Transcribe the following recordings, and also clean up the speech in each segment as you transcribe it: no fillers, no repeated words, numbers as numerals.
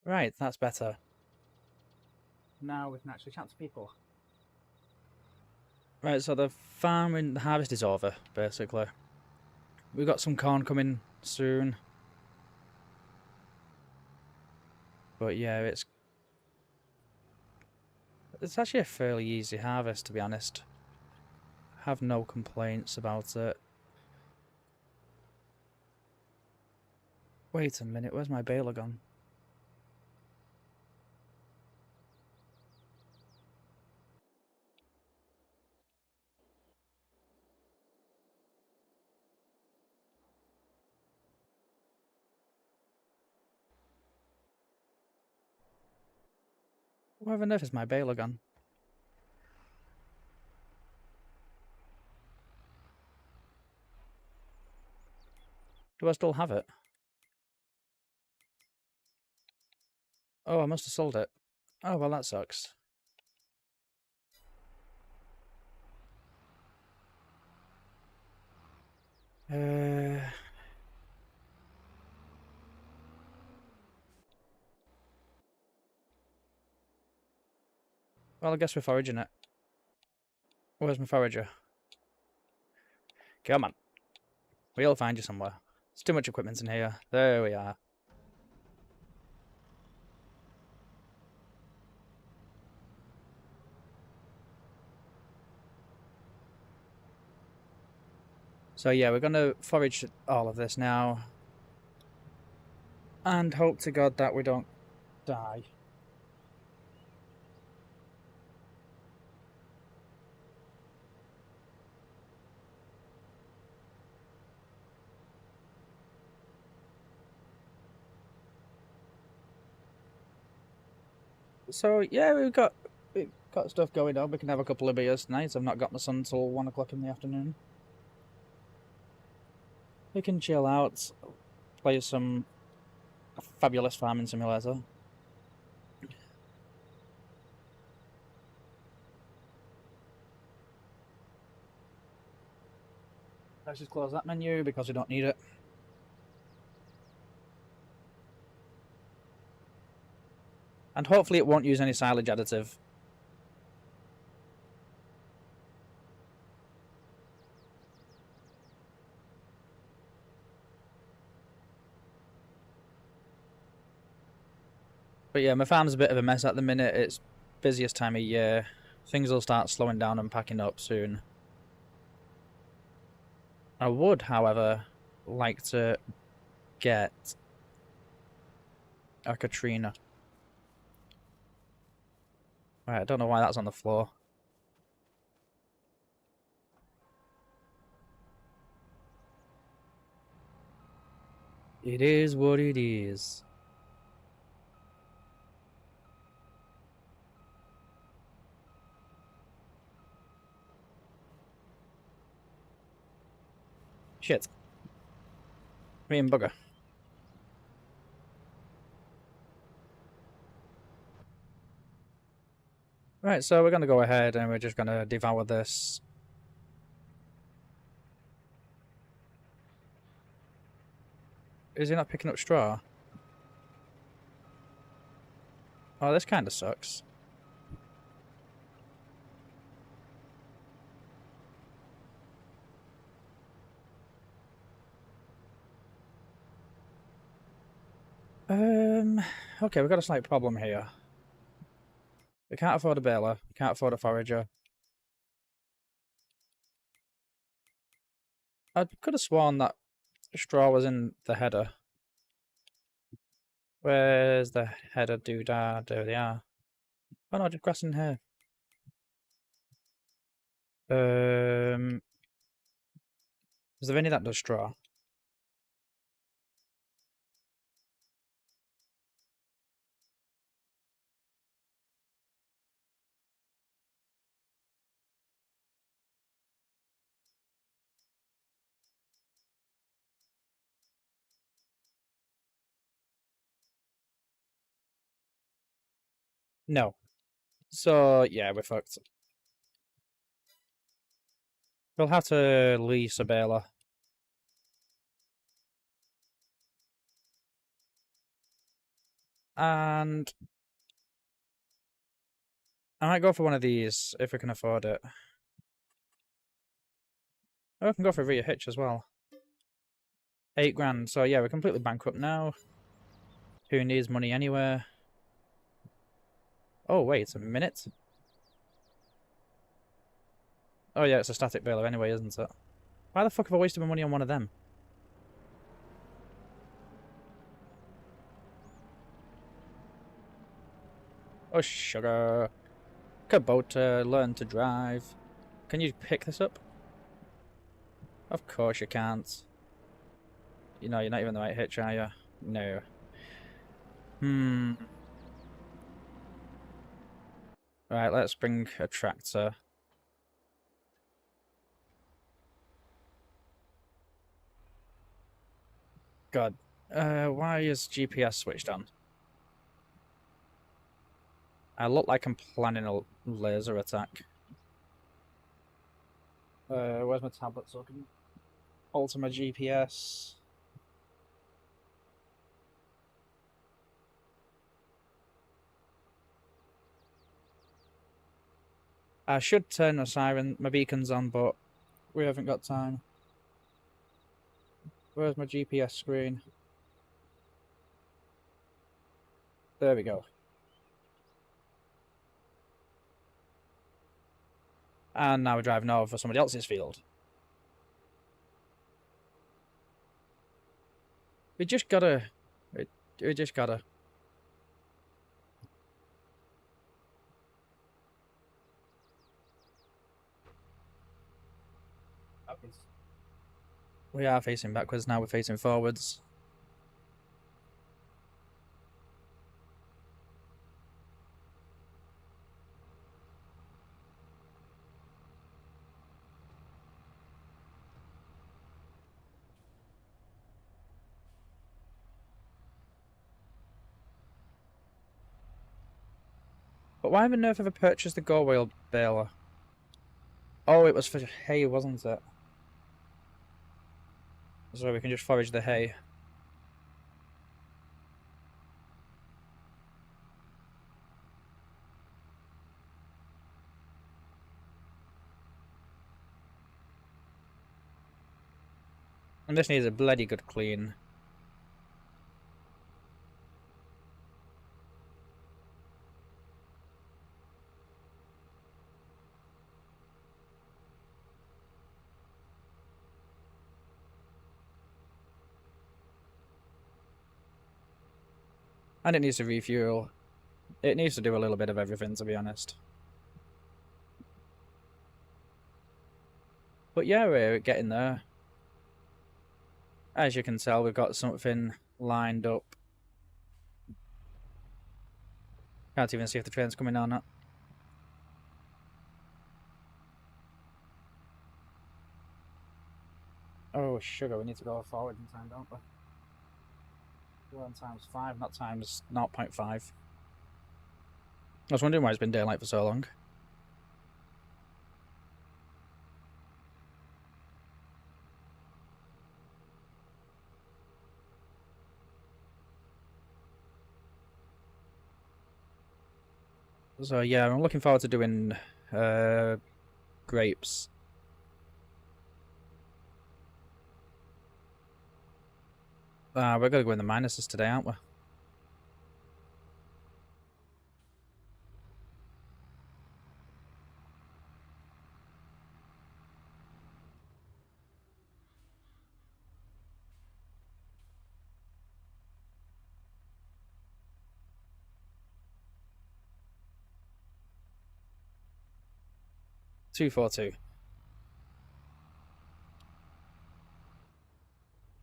Right, that's better. Now we can actually chat to people. Right, so the farming, the harvest is over, basically. We've got some corn coming soon. But yeah, it's actually a fairly easy harvest, to be honest. I have no complaints about it. Wait a minute, where's my baler gone? Where on earth is my baler gone? Do I still have it? Oh, I must have sold it. Oh, well, that sucks. Uh, well, I guess we're foraging it. Where's my forager? Come on. We'll find you somewhere. There's too much equipment in here. There we are. So yeah, we're going to forage all of this now. And hope to God that we don't die. So yeah, we've got stuff going on. We can have a couple of beers tonight. I've not got my son until 1 o'clock in the afternoon. We can chill out, play some fabulous farming simulator. Let's just close that menu because we don't need it. And hopefully it won't use any silage additive. But yeah, my farm's a bit of a mess at the minute. It's busiest time of year. Things will start slowing down and packing up soon. I would, however, like to get a Katrina. Right, I don't know why that's on the floor. It is what it is. Shit. Me and bugger. Right, so we're going to go ahead and we're just going to devour this. Is he not picking up straw? Oh, this kind of sucks. Okay, we've got a slight problem here. We can't afford a baler, we can't afford a forager. I could have sworn that straw was in the header. Where's the header doodah? There they are. Oh no, just grass in here. Is there any that does straw? No. So yeah, we're fucked. We'll have to lease a baler. And I might go for one of these if we can afford it. Oh, I can go for a rear hitch as well. 8 grand. So yeah, we're completely bankrupt now. Who needs money anywhere? Oh wait, a minute. Oh yeah, it's a static baler anyway, isn't it? Why the fuck have I wasted my money on one of them? Oh sugar. Kubota, learn to drive. Can you pick this up? Of course you can't. You know, you're not even the right hitch, are you? No. Hmm. Right, let's bring a tractor. God. Why is GPS switched on? I look like I'm planning a laser attack. Where's my tablet so I can alter my GPS? I should turn my beacons on, but we haven't got time. Where's my GPS screen? There we go. And now we're driving over for somebody else's field. We just gotta... We just gotta... We are facing backwards, now we're facing forwards. But why on earth have I purchased the go-wheel baler? Oh, it was for hay, wasn't it? So we can just forage the hay. And this needs a bloody good clean. And it needs to refuel. It needs to do a little bit of everything, to be honest. But yeah, we're getting there. As you can tell, we've got something lined up. Can't even see if the train's coming or not. Oh, sugar, we need to go forward in time, don't we? We're on times 5, not times 0.5. I was wondering why it's been daylight for so long. So yeah, I'm looking forward to doing grapes. We're gonna go in the minuses today, aren't we? Two, 4, 2.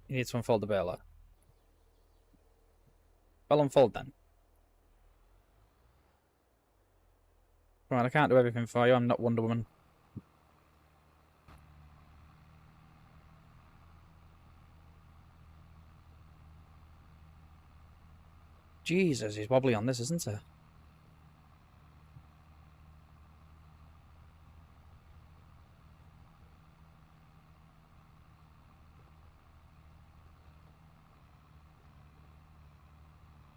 You need to unfold the baler. Well, unfold then. Right, I can't do everything for you. I'm not Wonder Woman. Jesus, he's wobbly on this, isn't he?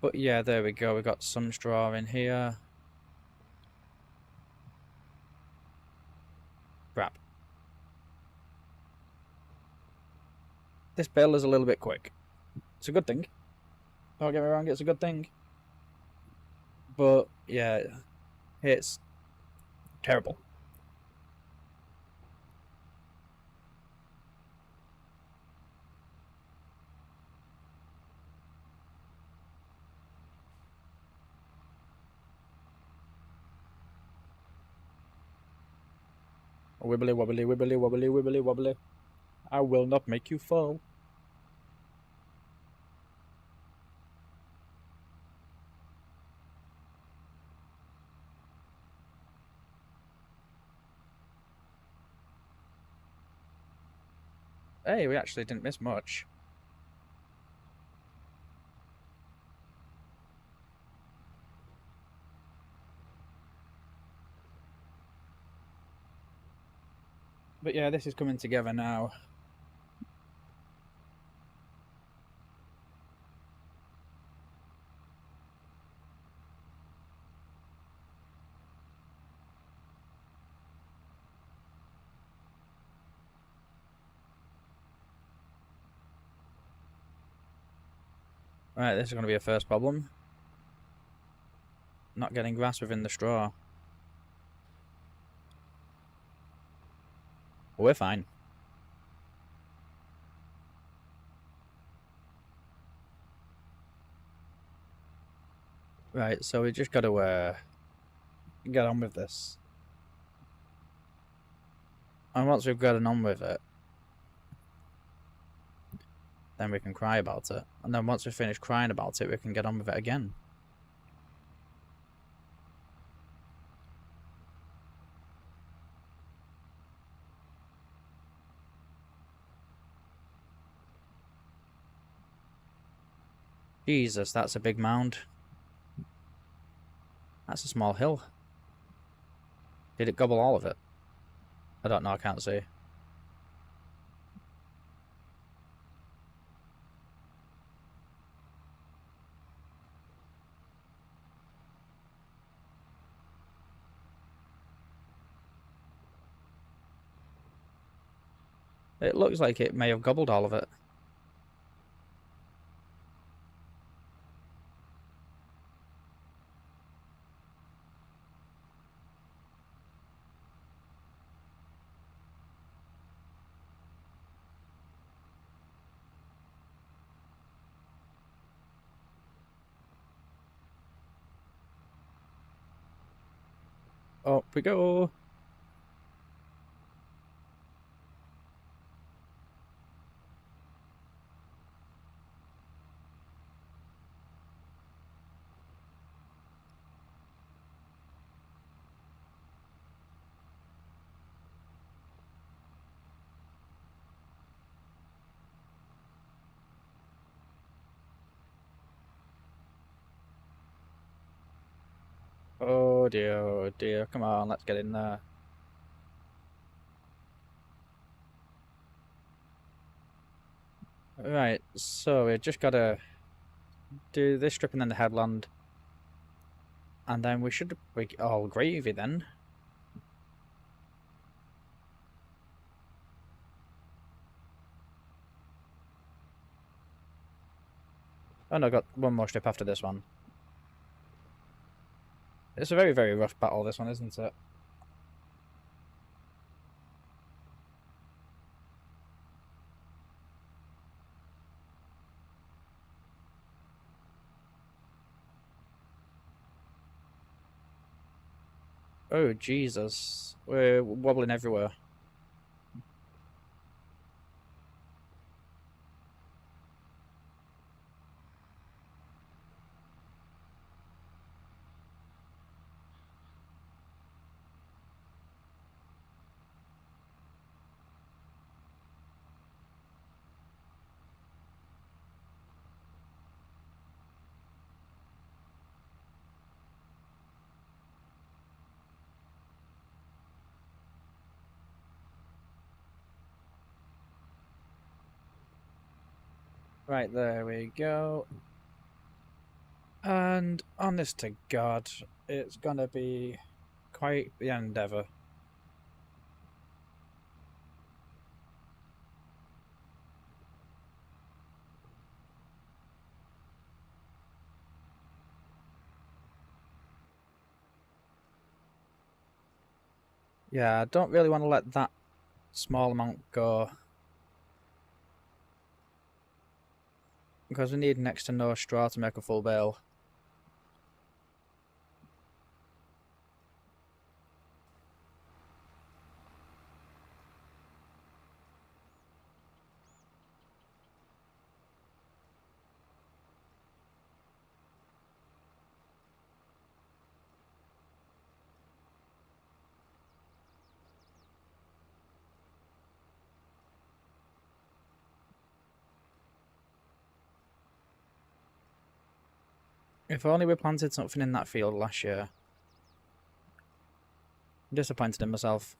But yeah, there we go. We got some straw in here. Crap. This bale is a little bit quick. It's a good thing. Don't get me wrong, it's a good thing. But yeah, it's terrible. Wibbly wobbly, wibbly wobbly, wibbly wobbly. I will not make you fall. Hey, we actually didn't miss much. But yeah, this is coming together now. Right, this is going to be a first problem. Not getting grass within the straw. We're fine. Right, so we just got to get on with this. And once we've gotten on with it, then we can cry about it. And then once we finish crying about it, we can get on with it again. Jesus, that's a big mound. That's a small hill. Did it gobble all of it? I don't know, I can't see. It looks like it may have gobbled all of it. Up we go. Oh dear, come on, let's get in there. Right, so we just gotta do this strip and then the headland. And then we should be all gravy then. Oh no, I got one more strip after this one. It's a very, very rough battle, this one, isn't it? Oh, Jesus. We're wobbling everywhere. Right, there we go. And honest to God, it's gonna be quite the endeavour. Yeah, I don't really want to let that small amount go. Because we need next to no straw to make a full bale. If only we planted something in that field last year. I'm disappointed in myself.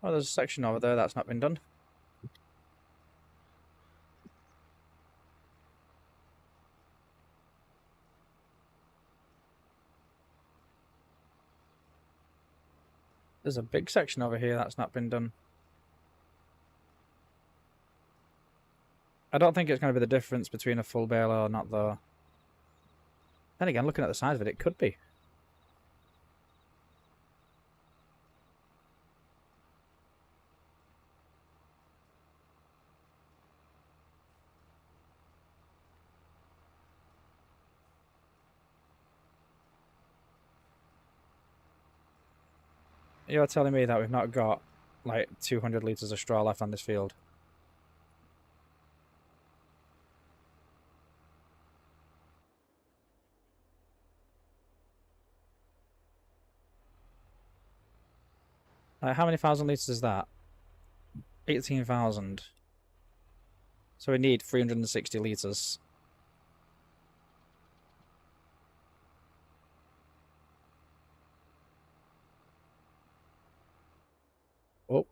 Oh, there's a section over there that's not been done. There's a big section over here that's not been done. I don't think it's going to be the difference between a full bale or not, though. Then again, looking at the size of it, it could be. You're telling me that we've not got, like, 200 litres of straw left on this field? Like, how many thousand litres is that? 18,000. So we need 360 litres. Oh.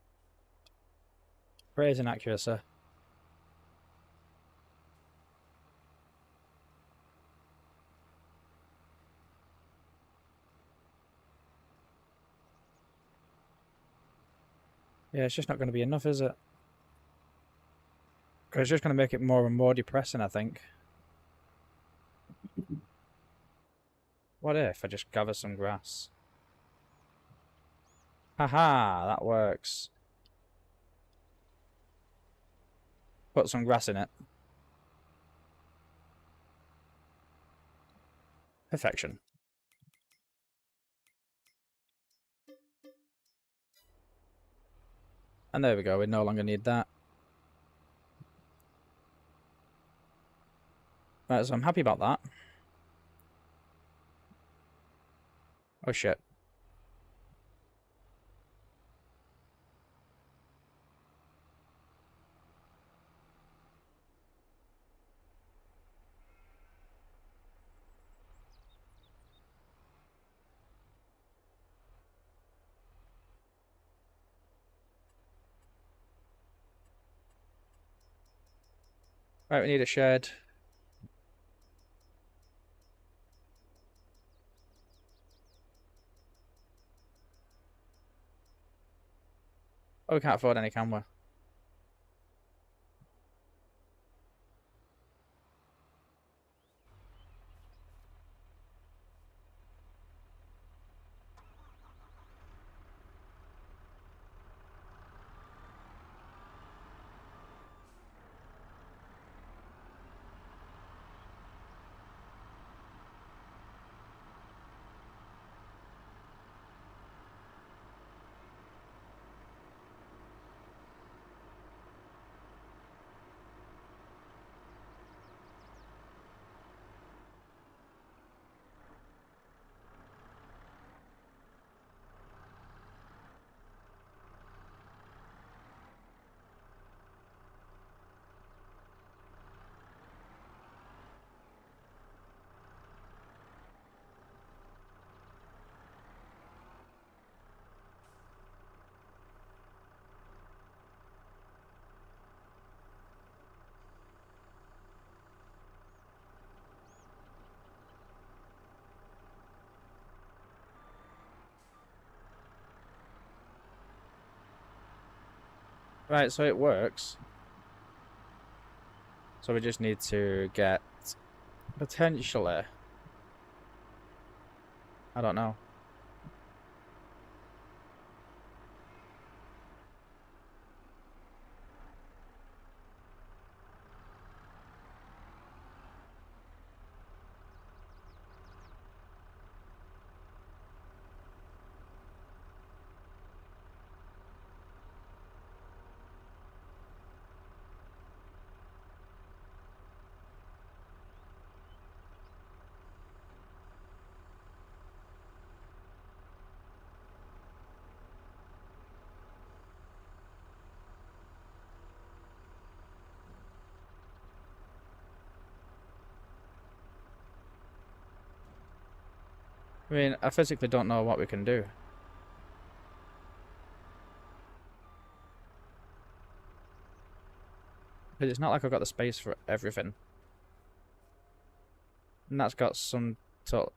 Praise inaccuracy. Yeah, it's just not going to be enough, is it? Because it's just going to make it more and more depressing, I think. What if I just gather some grass? Haha, that works. Put some grass in it. Perfection. And there we go, we no longer need that. Right, so I'm happy about that. Oh shit. Right, we need a shed. Oh, we can't afford any, can we? Right, so it works. So we just need to get potentially. I don't know. I mean, I physically don't know what we can do. Because it's not like I've got the space for everything. And that's got some total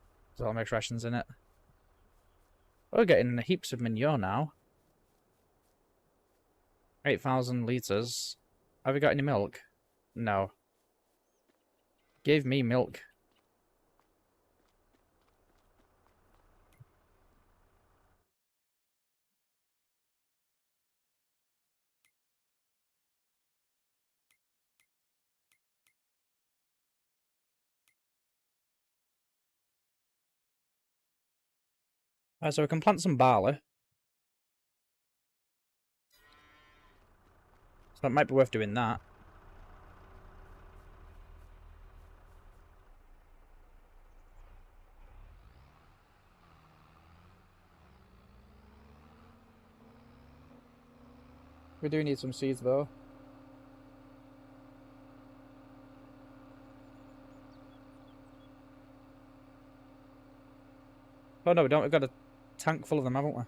mixed rations in it. We're getting heaps of manure now. 8,000 litres. Have we got any milk? No. Give me milk. Alright, so we can plant some barley. So it might be worth doing that. We do need some seeds though. Oh no, we don't. We've got a tank full of them, haven't we?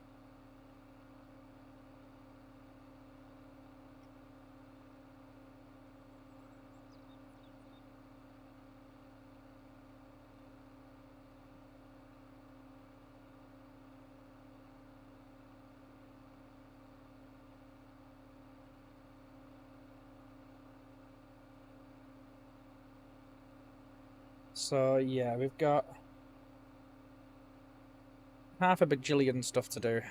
So yeah, we've got half a bajillion stuff to do.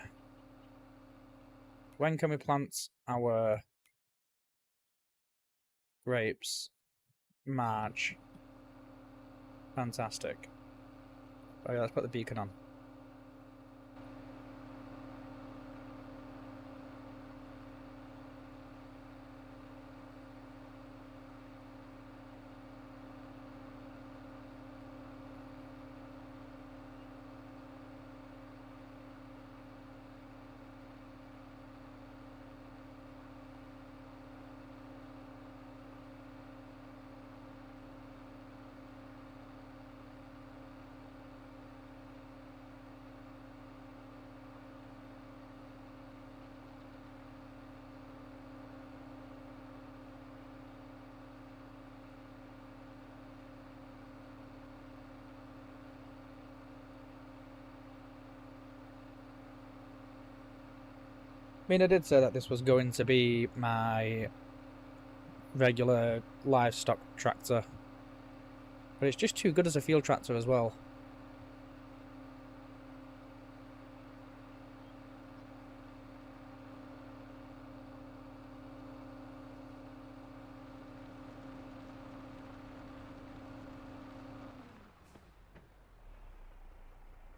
When can we plant our grapes? March. Fantastic. Oh yeah, let's put the beacon on. I mean, I did say that this was going to be my regular livestock tractor, but it's just too good as a field tractor as well.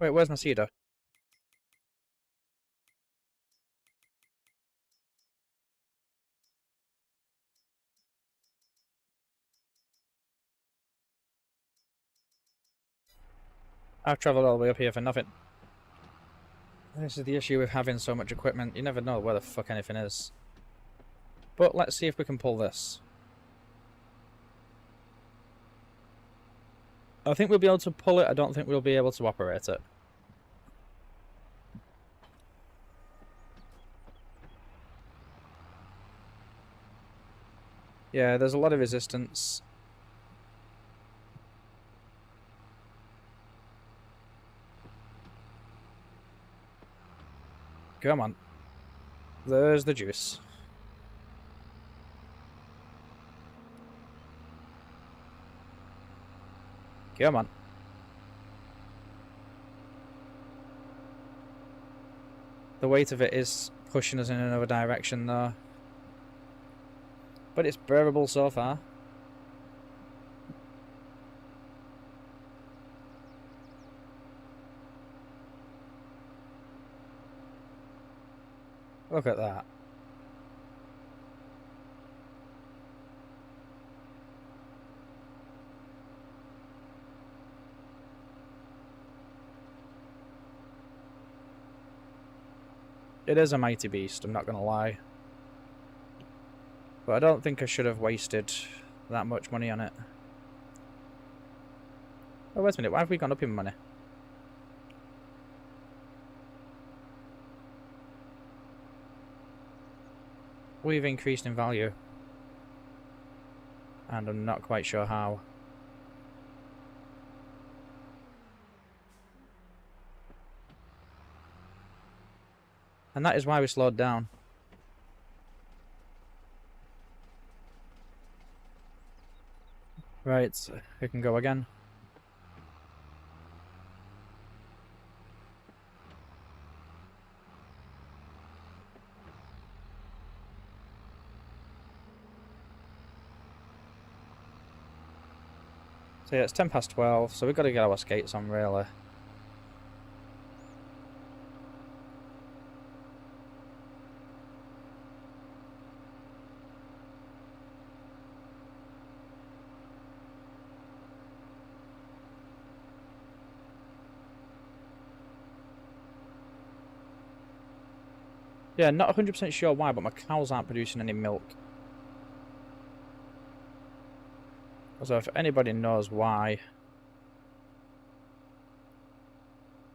Wait, where's my seeder? I've travelled all the way up here for nothing. This is the issue with having so much equipment. You never know where the fuck anything is. But let's see if we can pull this. I think we'll be able to pull it. I don't think we'll be able to operate it. Yeah, there's a lot of resistance. Come on. There's the juice. Come on. The weight of it is pushing us in another direction though. But it's bearable so far. Look at that. It is a mighty beast, I'm not going to lie. But I don't think I should have wasted that much money on it. Oh, wait a minute, why have we gone up in money? We've increased in value. And I'm not quite sure how. And that is why we slowed down. Right, we can go again. So yeah, it's 10 past 12, so we've got to get our skates on really. Yeah, not 100% sure why, but my cows aren't producing any milk. So if anybody knows why,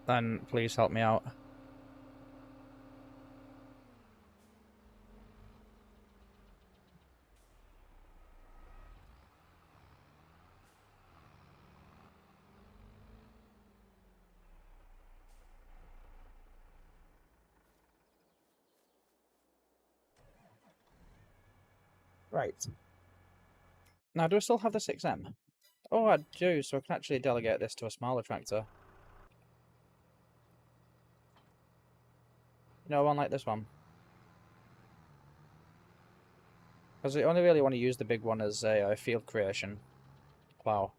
then please help me out. Right. Now, do I still have the 6M? Oh, I do, so I can actually delegate this to a smaller tractor. You know, one like this one. Because I only really want to use the big one as a field creation plough.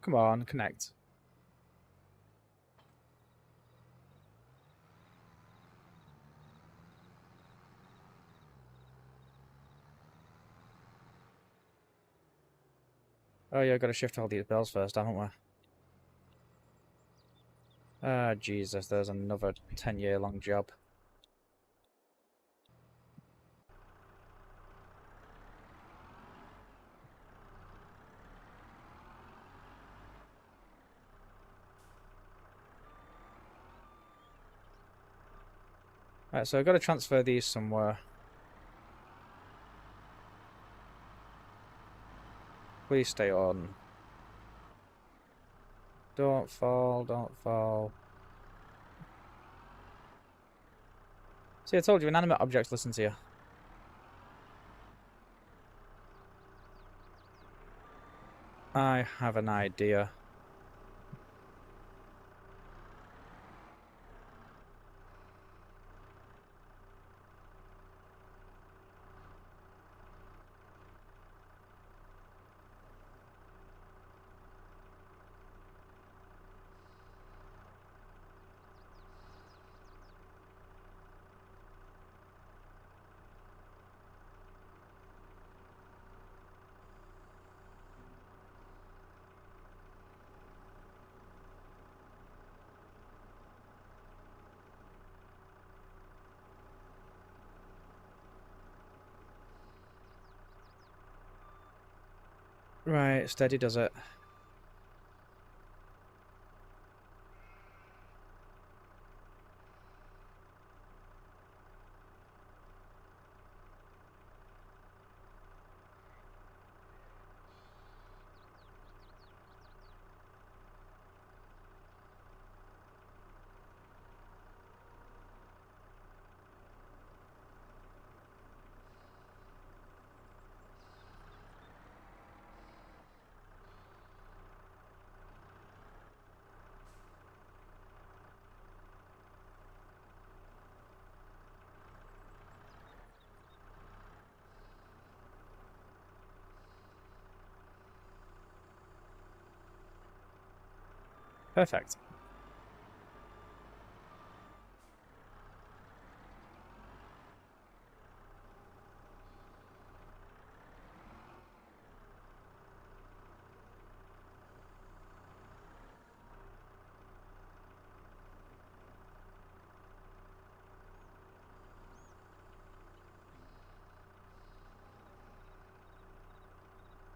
Come on, connect. Oh yeah, I've got to shift all these bells first, haven't we? Ah, Jesus, there's another 10-year-long job. Right, so I've got to transfer these somewhere. Please stay on. Don't fall, don't fall. See, I told you, inanimate objects listen to you. I have an idea. Right, steady does it. Perfect.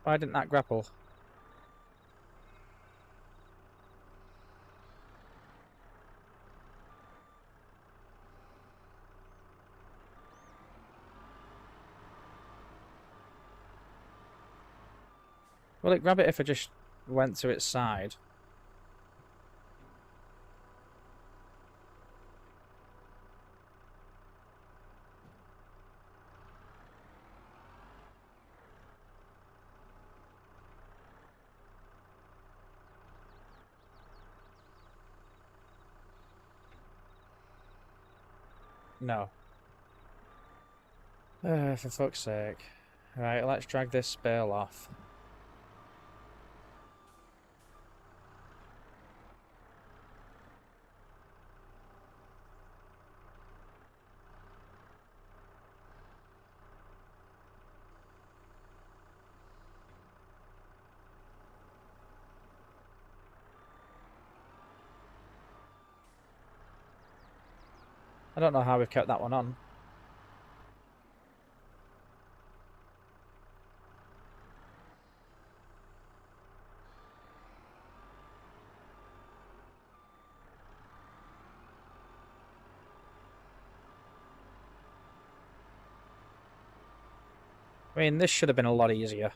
Why didn't that grapple? Will it grab it if I just went to its side? No. For fuck's sake. Right, let's drag this bale off. I don't know how we've kept that one on. I mean, this should have been a lot easier.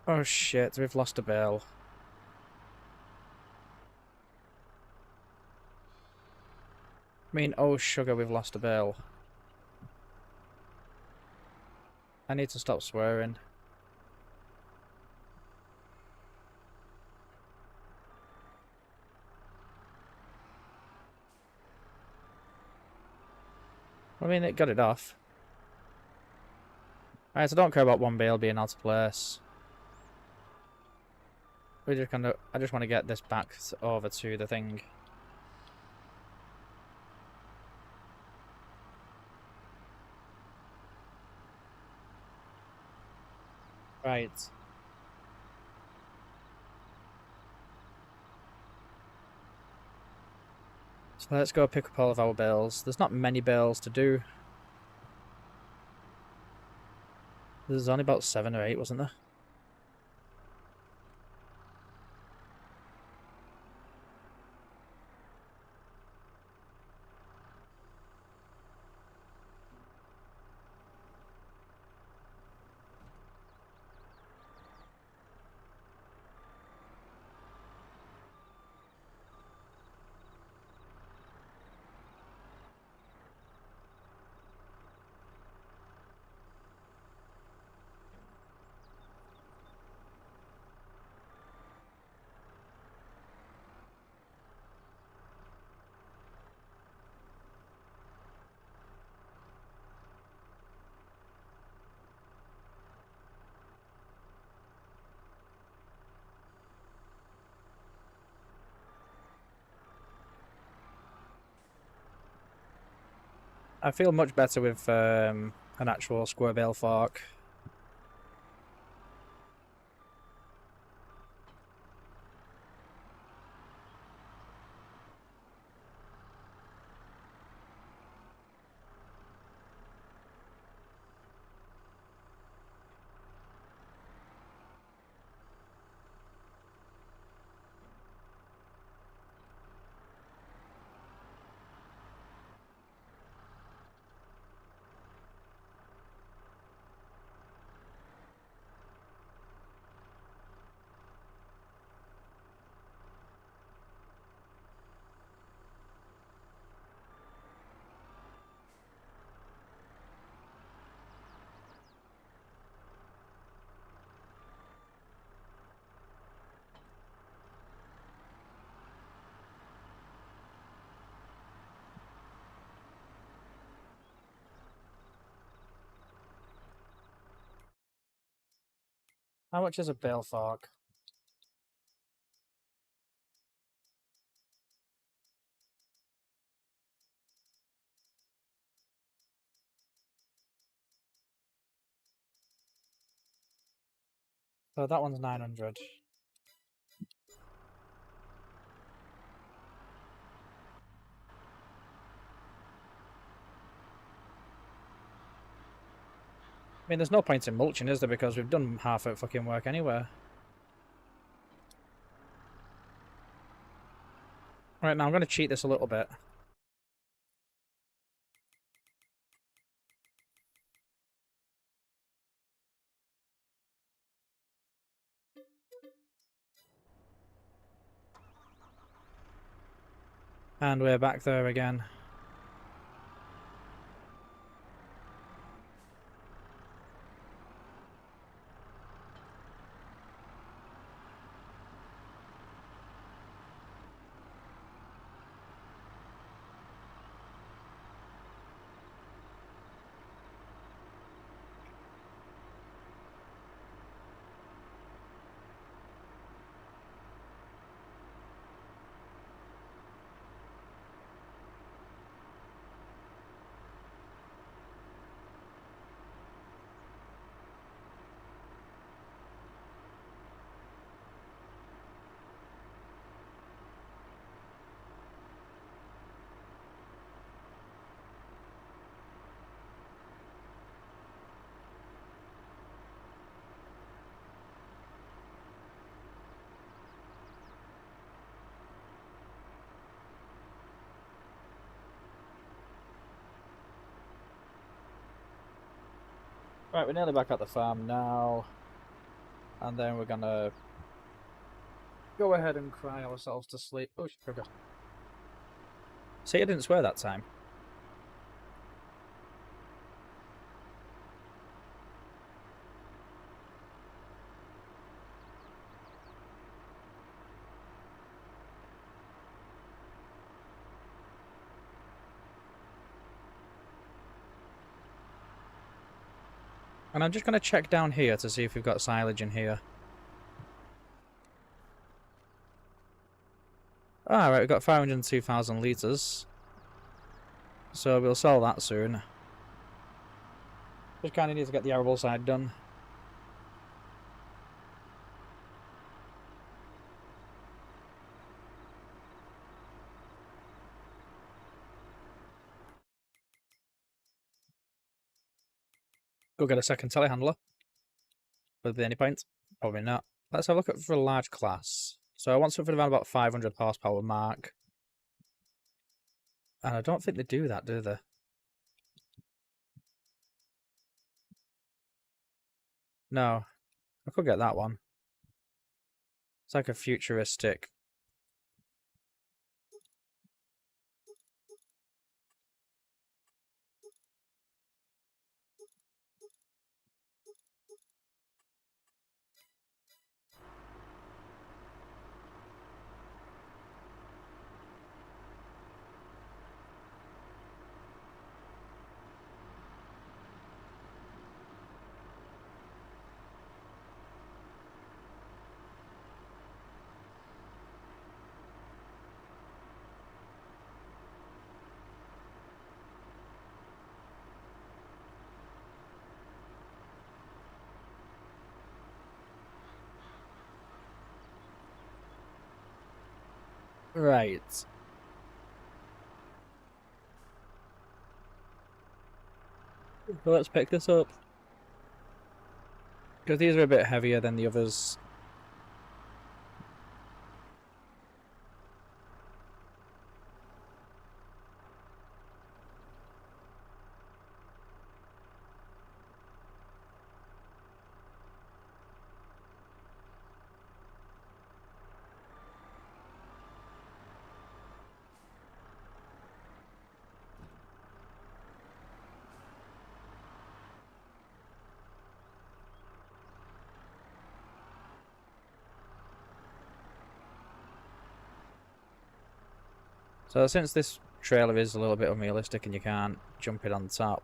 Oh shit, we've lost a bale. I mean, oh sugar, we've lost a bale. I need to stop swearing. I mean, it got it off. Right, so I don't care about one bale being out of place. We just kind of, I just want to get this back over to the thing. Right. So let's go pick up all of our bales. There's not many bales to do. There's only about 7 or 8, wasn't there? I feel much better with an actual square bale fork. How much is a bale fork? So that one's 900. I mean, there's no point in mulching, is there? Because we've done half of fucking work anyway. Right, now I'm going to cheat this a little bit. And we're back there again. Right, we're nearly back at the farm now. And then we're gonna go ahead and cry ourselves to sleep. Oh, sugar. See, I didn't swear that time. And I'm just going to check down here to see if we've got silage in here. Alright, we've got 502,000 litres. So we'll sell that soon. Just kind of need to get the arable side done. Go get a second telehandler. Would there be any point? Probably not. Let's have a look at for a large class. So I want something around about 500 horsepower mark. And I don't think they do that, do they? No. I could get that one. It's like a futuristic. Right. So let's pick this up. Because these are a bit heavier than the others. So since this trailer is a little bit unrealistic and you can't jump it on top,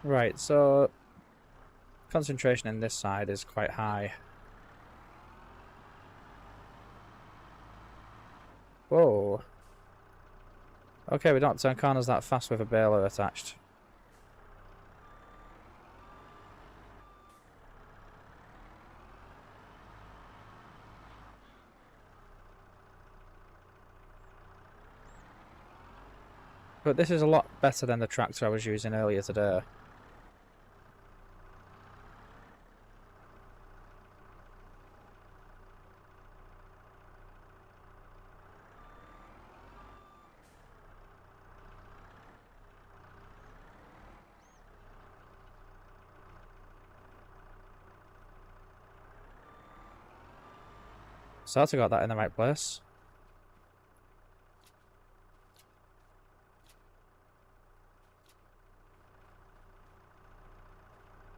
Right, so concentration in this side is quite high. Whoa. Okay, we don't turn corners that fast with a baler attached. But this is a lot better than the tractor I was using earlier today. Sort of got that in the right place.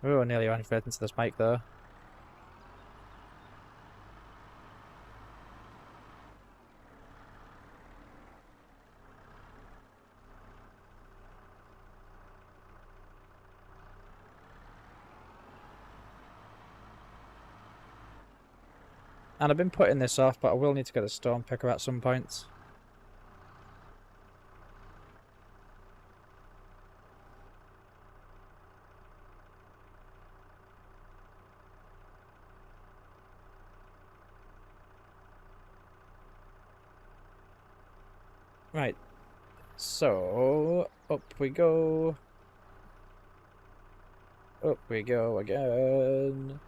Oh, nearly went straight into the spike there. And I've been putting this off, but I will need to get a stone picker at some point. Right, so up we go. Up we go again.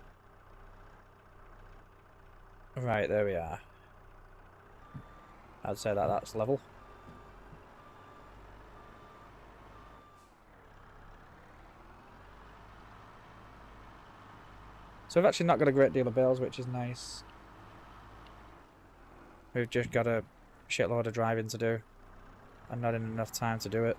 Right, there we are. I'd say that that's level. So we've actually not got a great deal of bales, which is nice. We've just got a shitload of driving to do, and not enough time to do it.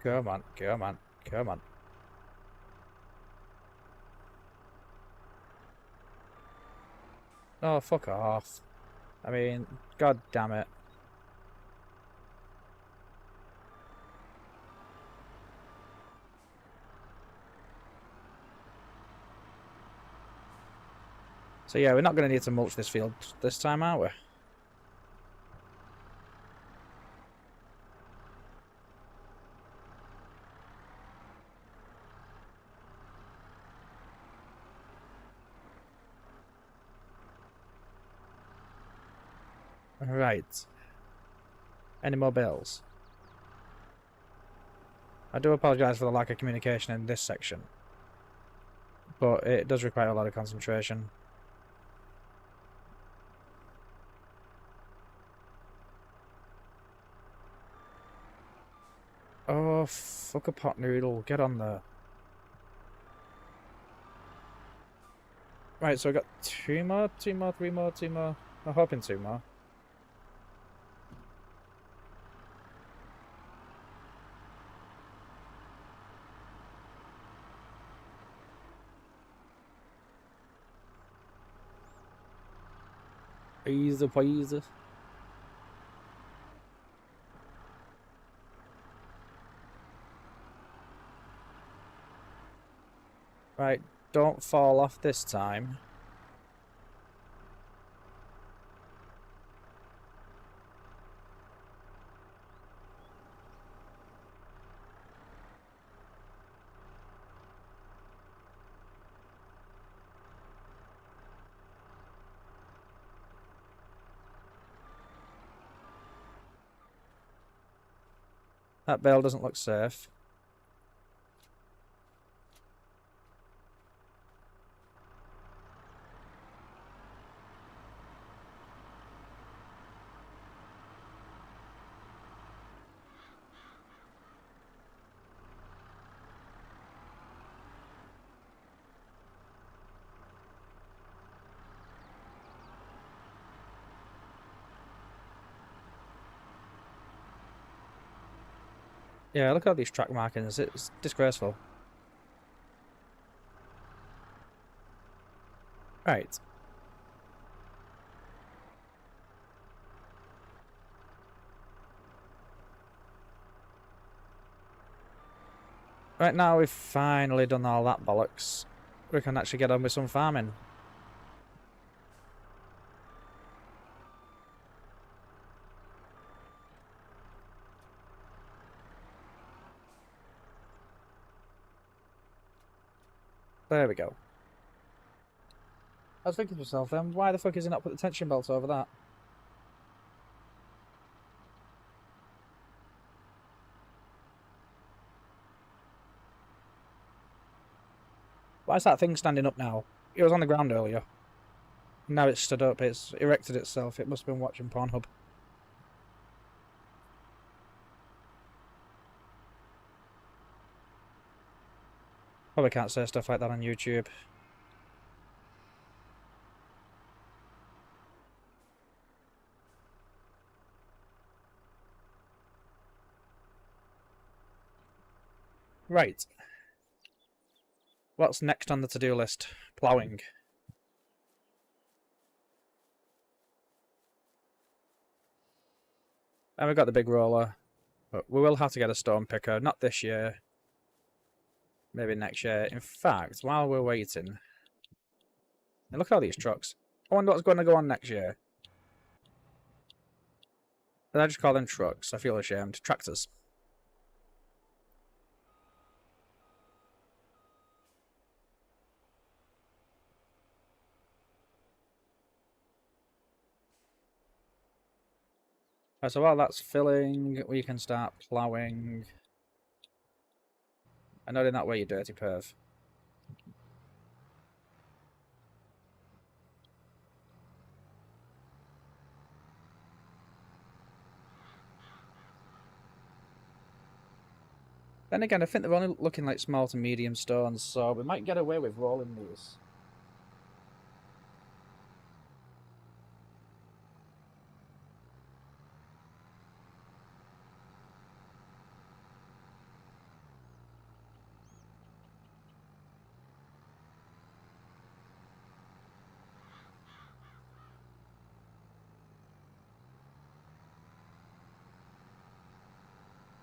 Come on, come on, come on. Oh, fuck off. I mean, god damn it. So yeah, we're not going to need to mulch this field this time, are we? Right. Any more bales? I do apologise for the lack of communication in this section, but it does require a lot of concentration. Oh, fuck a pot noodle. Get on there. Right, so I got two more, three more. I'm hoping two more. Easy, please. Right, don't fall off this time. That bale doesn't look safe. Yeah, look at all these track markings. It's disgraceful. Right. Right now we've finally done all that bollocks. We can actually get on with some farming. There we go. I was thinking to myself then, why the fuck is he not put the tension belt over that? Why is that thing standing up now? It was on the ground earlier. Now it's stood up, it's erected itself. It must have been watching Pornhub. Probably can't say stuff like that on YouTube. Right. What's next on the to-do list? Ploughing. And we've got the big roller. But we will have to get a stone picker. Not this year. Maybe next year. In fact, while we're waiting... And look at all these trucks. I wonder what's going to go on next year. Did I just call them trucks? I feel ashamed. Tractors. Right, so while that's filling, we can start ploughing. I'm not in that way, you dirty perv. Then again, I think they're only looking like small to medium stones, so we might get away with rolling these.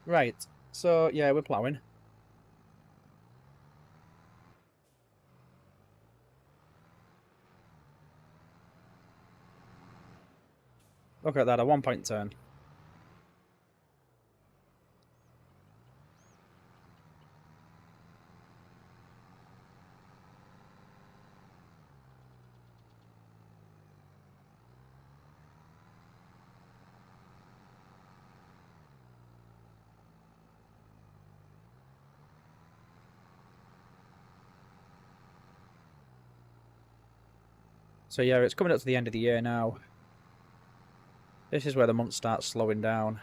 Right, so yeah, we're ploughing. Look at that, a 1 point turn. So yeah, it's coming up to the end of the year now. This is where the months start slowing down.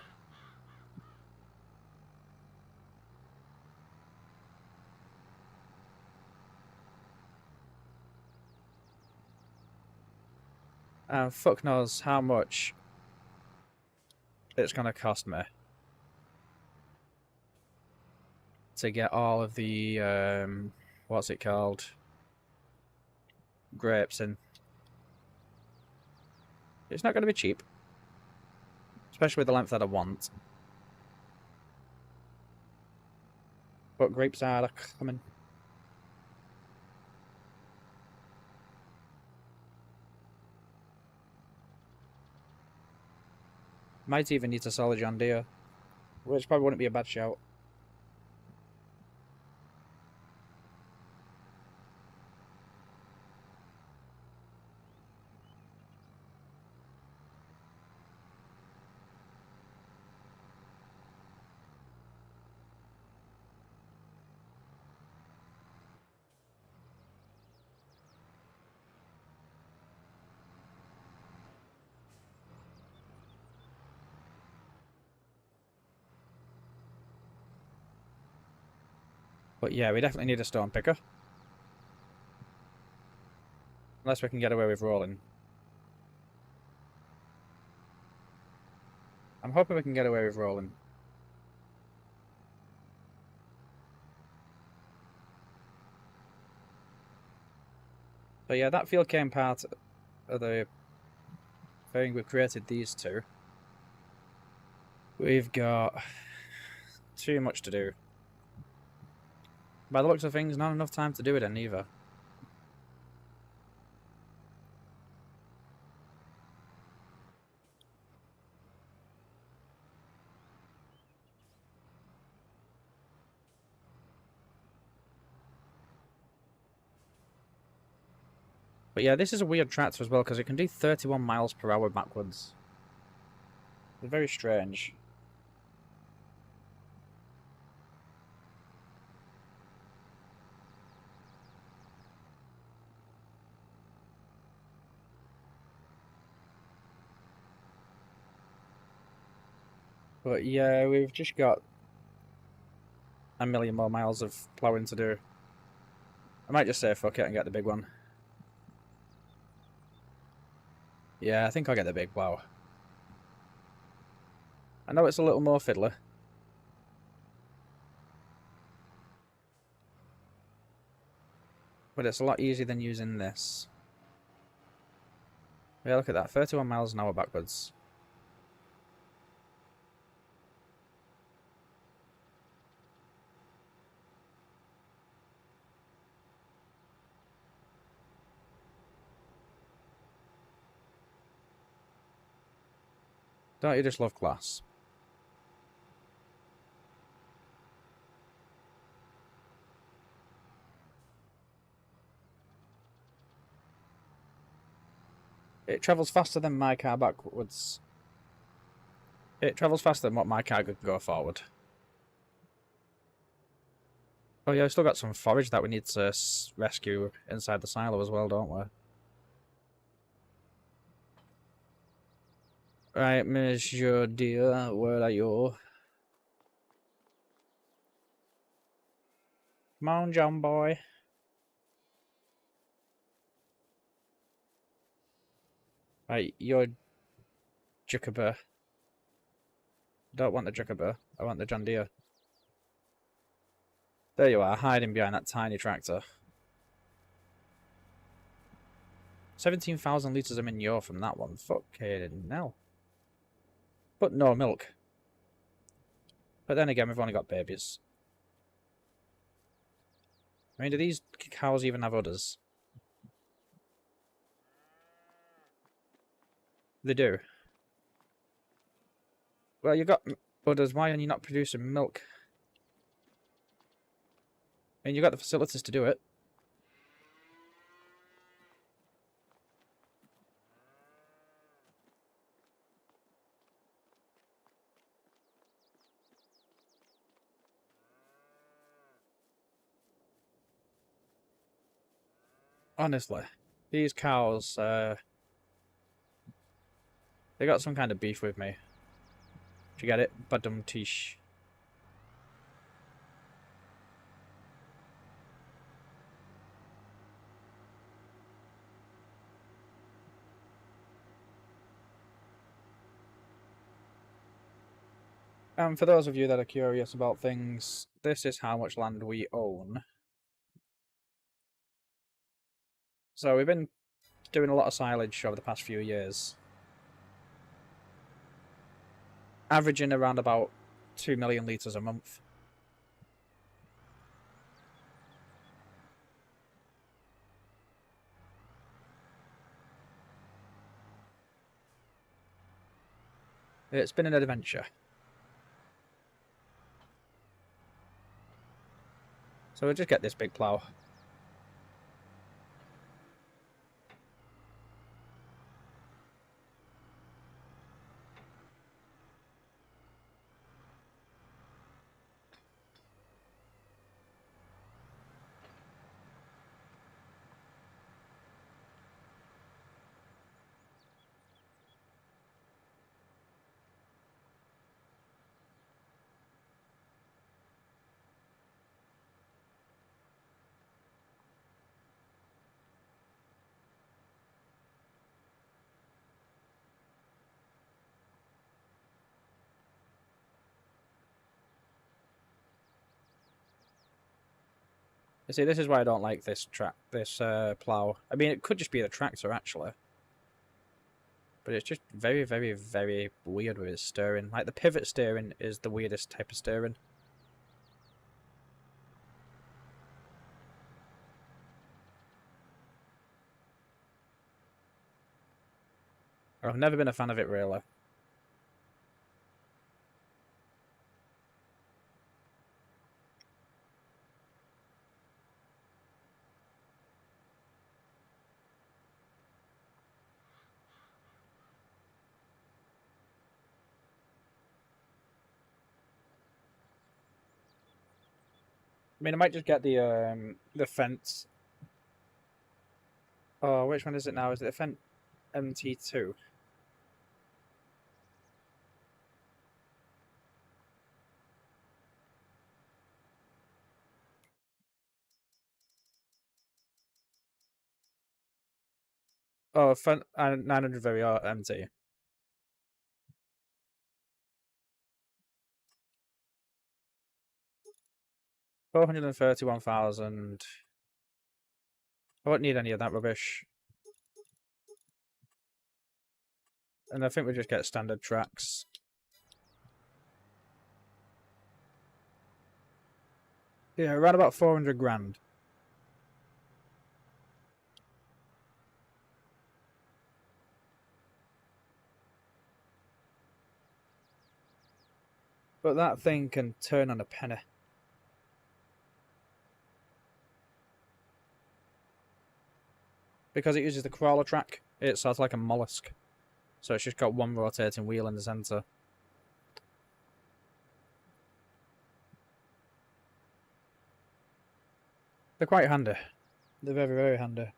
And fuck knows how much it's going to cost me to get all of the, what's it called? Grapes in. It's not going to be cheap. Especially with the length that I want. But grapes are coming. Might even need to sell a John Deere. Which probably wouldn't be a bad shout. But yeah, we definitely need a stone picker. Unless we can get away with rolling. I'm hoping we can get away with rolling. But yeah, that field came part of the thing. We've created these two. We've got too much to do. By the looks of things, not enough time to do it in either. But yeah, this is a weird tractor as well, because it can do 31 miles per hour backwards. It's very strange. But yeah, we've just got a million more miles of ploughing to do. I might just say fuck it and get the big one. Yeah, I think I'll get the big plough. I know it's a little more fiddler. But it's a lot easier than using this. Yeah, look at that. 31 miles an hour backwards. Don't you just love class? It travels faster than my car backwards. It travels faster than what my car could go forward. Oh yeah, we still got some forage that we need to rescue inside the silo as well, don't we? Right, Monsieur Dear, where are you? Come on, John boy. Right, you're Juckaber. Don't want the Juckaber. I want the John Deere. There you are, hiding behind that tiny tractor. 17,000 litres of manure from that one. Fucking hell. But no milk. But then again, we've only got babies. I mean, do these cows even have udders? They do. Well, you got udders. Why are you not producing milk? I mean, you got the facilities to do it. Honestly, these cows, they got some kind of beef with me. Did you get it? Badum tish. For those of you that are curious about things, this is how much land we own. So we've been doing a lot of silage over the past few years. Averaging around about 2 million litres a month. It's been an adventure. So we'll just get this big plough. You see, this is why I don't like this plough. I mean, it could just be the tractor, actually. But it's just very, very, very weird with its steering. Like, the pivot steering is the weirdest type of steering. I've never been a fan of it, really. I mean, I might just get the fence. Oh, which one is it now? Is it the Fent MT2? Oh, Fent 900 very MT. 431,000. I won't need any of that rubbish. And I think we just get standard tracks. Yeah, around about 400 grand. But that thing can turn on a penny. Because it uses the crawler track, it's sort of like a mollusk. So it's just got one rotating wheel in the centre. They're quite handy. They're very, very handy.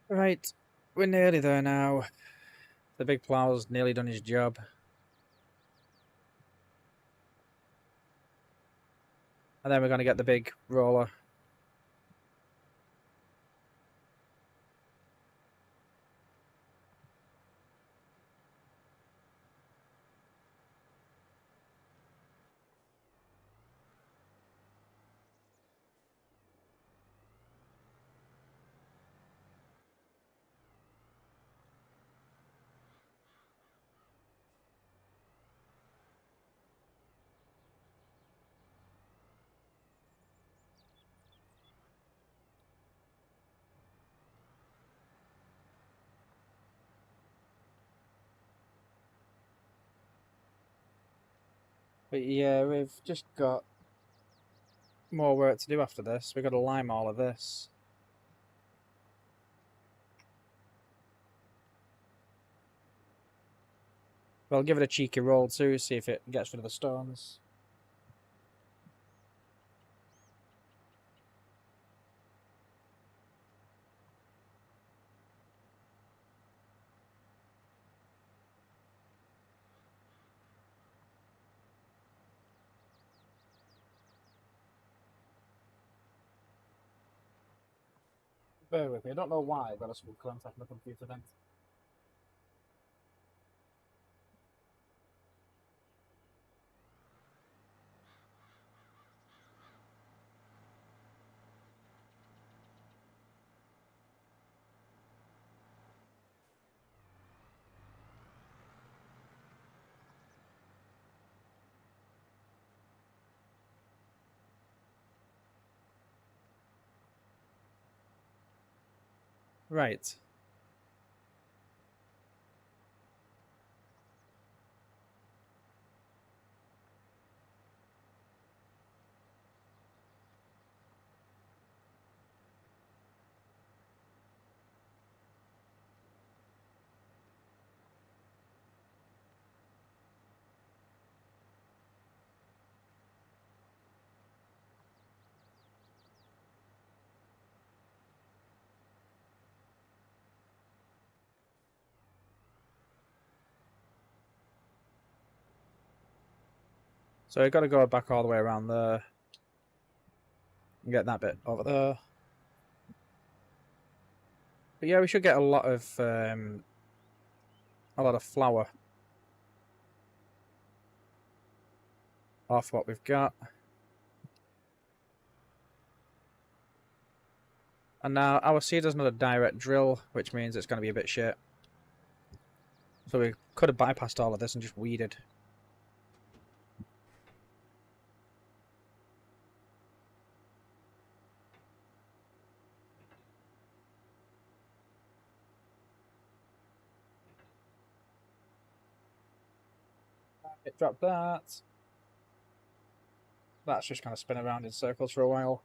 Right, we're nearly there now. The big plough's nearly done his job. And then we're going to get the big roller. But yeah, we've just got more work to do after this. We've got to lime all of this. Well, give it a cheeky roll too, see if it gets rid of the stones. Bear with me, I don't know why I've got a small contact on the computer then. Right. So we've got to go back all the way around there and get that bit over there. But yeah, we should get a lot of flour off what we've got. And now our seeder's not a direct drill, which means it's going to be a bit shit. So we could have bypassed all of this and just weeded. It dropped that. That's just going to spin around in circles for a while.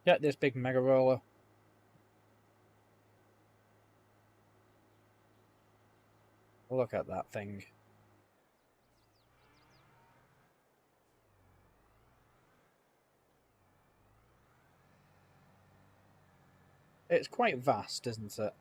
Get this big mega roller. Look at that thing. It's quite vast, isn't it?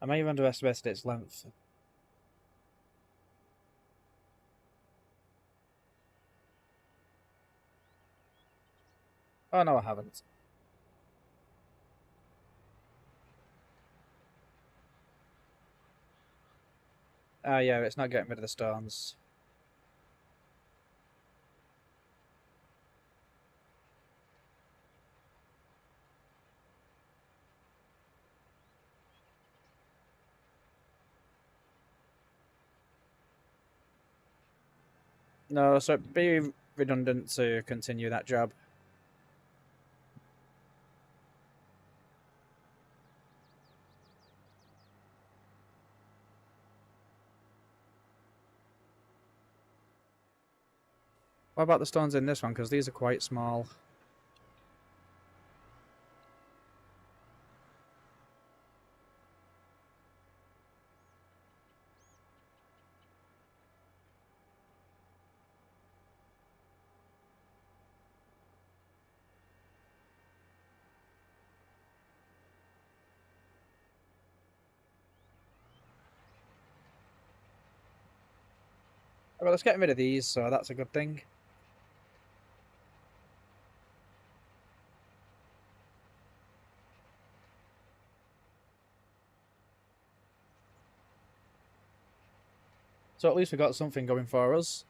I may have underestimated its length. Oh no, I haven't. Yeah, it's not getting rid of the stones. No, so it'd be redundant to continue that job. What about the stones in this one? Because these are quite small. Well, let's get rid of these, so that's a good thing. So at least we got something going for us.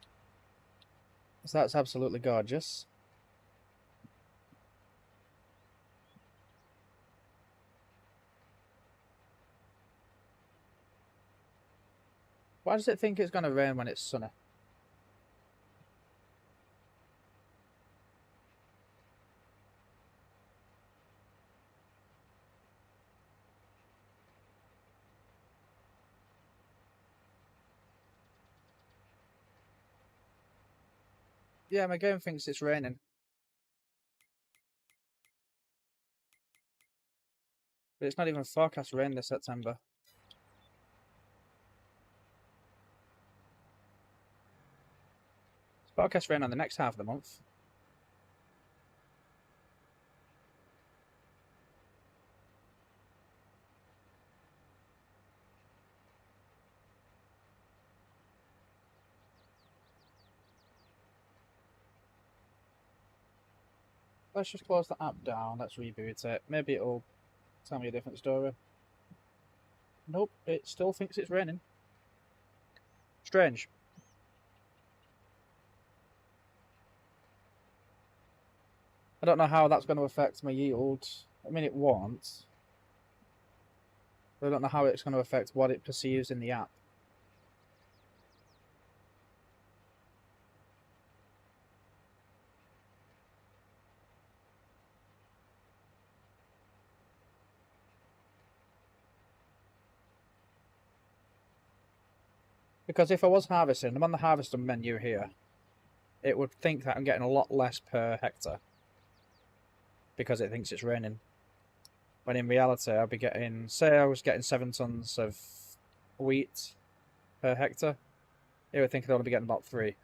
So that's absolutely gorgeous. Why does it think it's going to rain when it's sunny? Yeah, my game thinks it's raining. But it's not even forecast rain this September. It's forecast rain on the next half of the month. Let's just close the app down. Let's reboot it. Maybe it'll tell me a different story. Nope, it still thinks it's raining. Strange. I don't know how that's going to affect my yield. I mean, it won't. But I don't know how it's going to affect what it perceives in the app. Because if I was harvesting, I'm on the harvester menu here, it would think that I'm getting a lot less per hectare. Because it thinks it's raining. When in reality, I'll be getting, say I was getting 7 tons of wheat per hectare. You would think I'd only be getting about 3.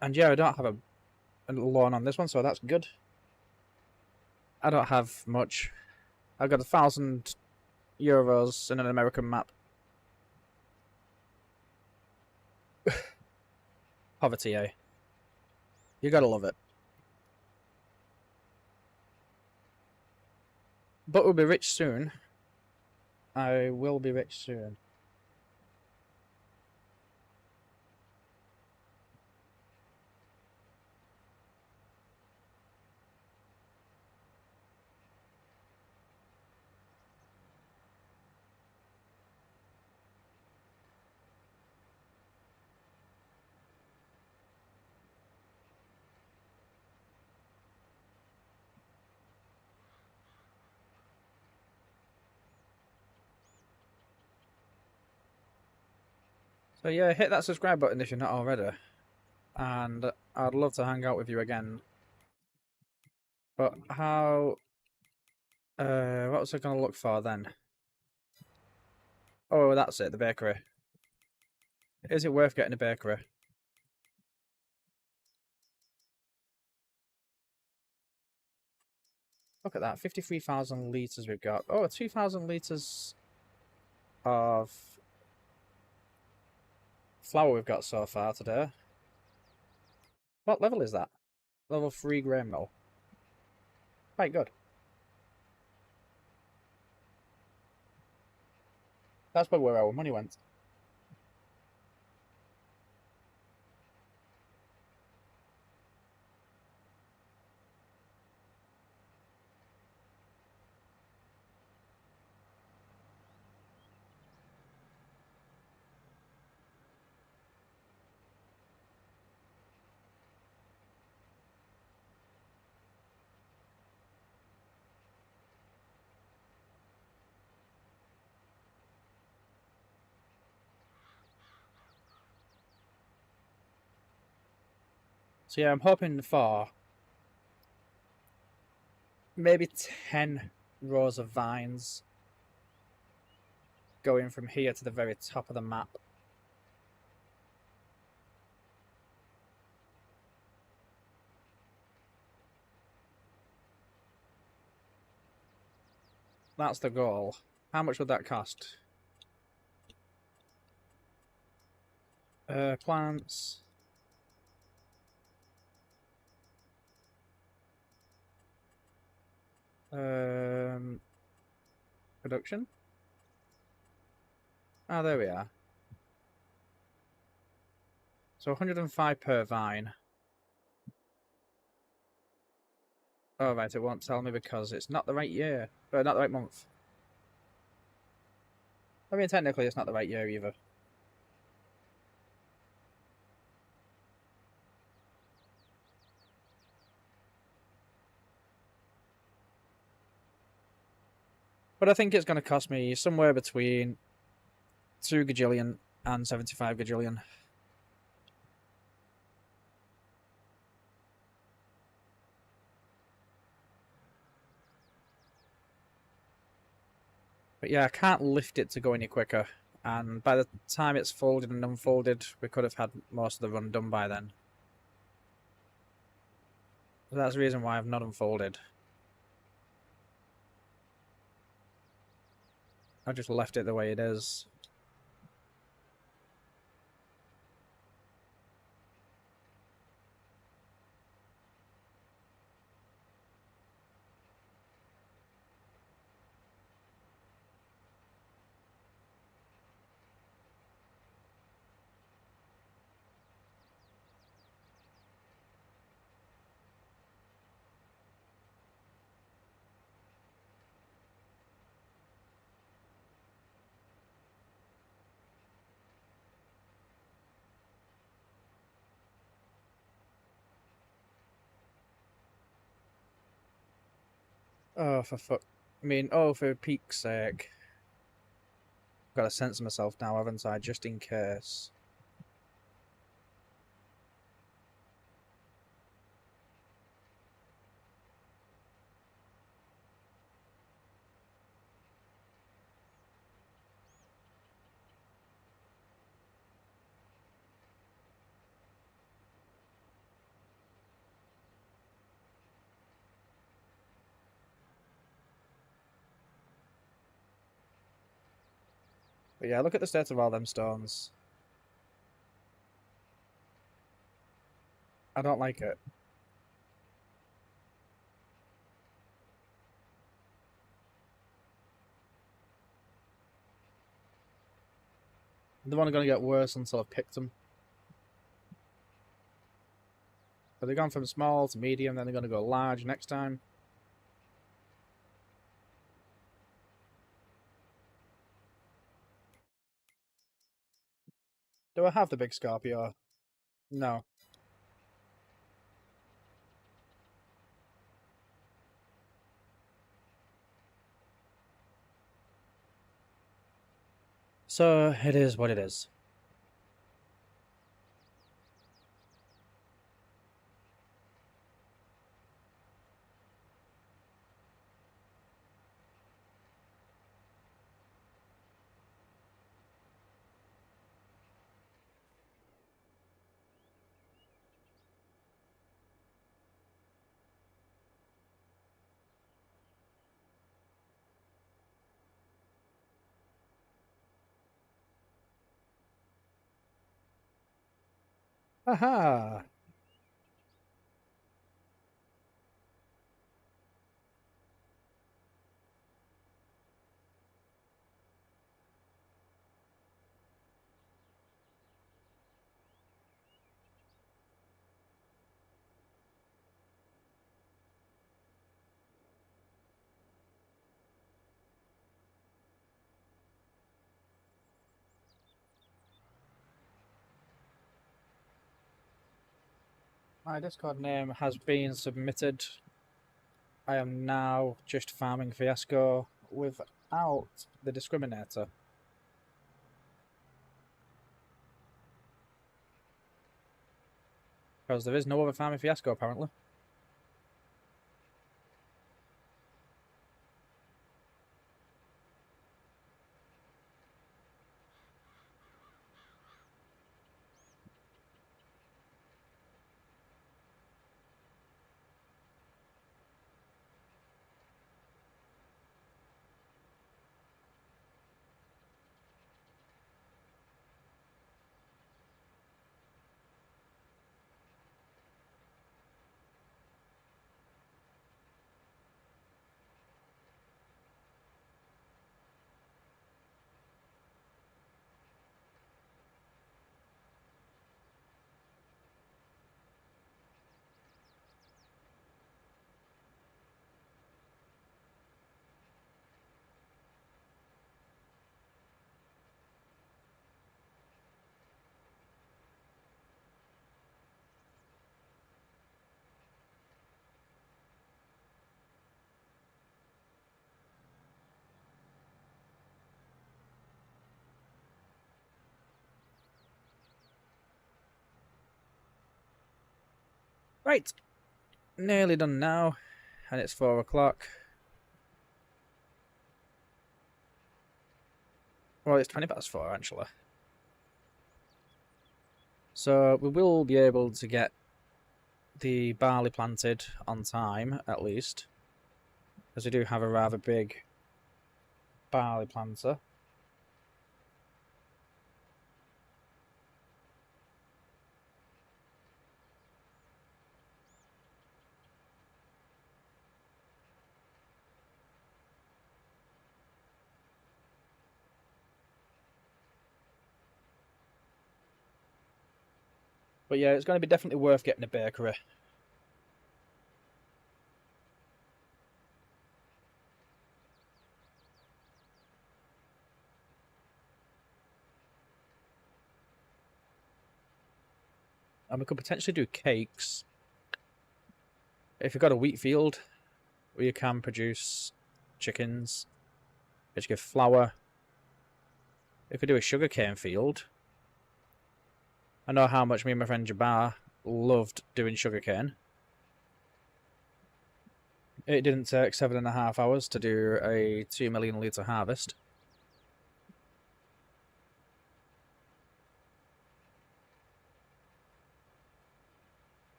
And yeah, I don't have a lawn on this one, so that's good. I don't have much. I've got €1,000 in an American map. Poverty, eh? You gotta love it. But we'll be rich soon. I will be rich soon. So yeah, hit that subscribe button if you're not already. And I'd love to hang out with you again. But how... what was I going to look for then? Oh, that's it, the bakery. Is it worth getting a bakery? Look at that, 53,000 litres we've got. Oh, 2,000 litres of flour we've got so far today. What level is that? Level 3 grain mill. Quite good. That's probably where our money went. So yeah, I'm hoping for maybe 10 rows of vines going from here to the very top of the map. That's the goal. How much would that cost? Plants. Production. Ah, there we are. So 105 per vine. Oh, right, it won't tell me because it's not the right year. Not the right month. I mean, technically, it's not the right year either. But I think it's going to cost me somewhere between 2 gajillion and 75 gajillion. But yeah, I can't lift it to go any quicker. And by the time it's folded and unfolded, we could have had most of the run done by then. So that's the reason why I've not unfolded. I just left it the way it is. Oh, oh, for Pete's sake. I've got to censor myself now, haven't I? Just in case. But yeah, look at the state of all them stones. I don't like it. They're only going to get worse until I've picked them. But they've gone from small to medium, then they're going to go large next time. Do I have the big Scorpio? No. So it is what it is. Aha! My Discord name has been submitted. I am now just farming Fiasco without the discriminator. Because there is no other farming Fiasco apparently. Right, nearly done now, and it's 4 o'clock. Well, it's 20 past 4 actually. So we will be able to get the barley planted on time, at least. Because we do have a rather big barley planter. But yeah, it's going to be definitely worth getting a bakery. And we could potentially do cakes. If you've got a wheat field, where you can produce chickens. You get flour. You could do a sugarcane field. I know how much me and my friend Jabbar loved doing sugarcane. It didn't take 7.5 hours to do a 2 million litre harvest.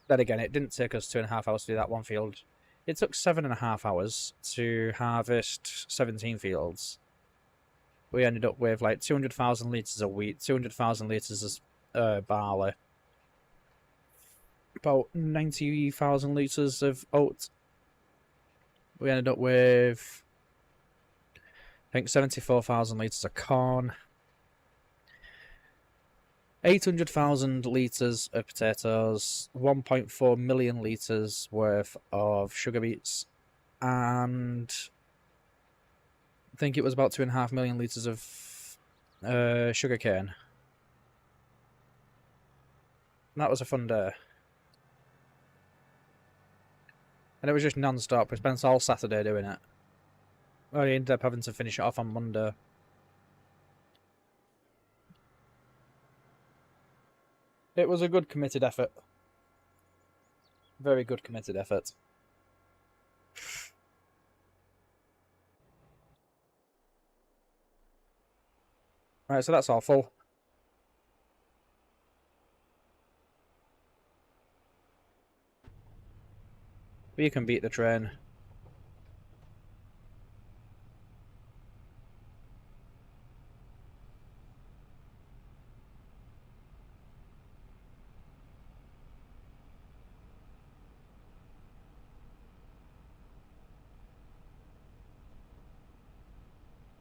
Then again, it didn't take us 2.5 hours to do that one field. It took 7.5 hours to harvest 17 fields. We ended up with like 200,000 litres of wheat, 200,000 litres of barley, about 90,000 litres of oat. We ended up with, I think, 74,000 litres of corn, 800,000 litres of potatoes, 1.4 million litres worth of sugar beets, and I think it was about 2.5 million litres of sugar cane. That was a fun day. And it was just non-stop. We spent all Saturday doing it. I ended up having to finish it off on Monday. It was a good committed effort. Very good committed effort. Right, so that's all full. We can beat the train.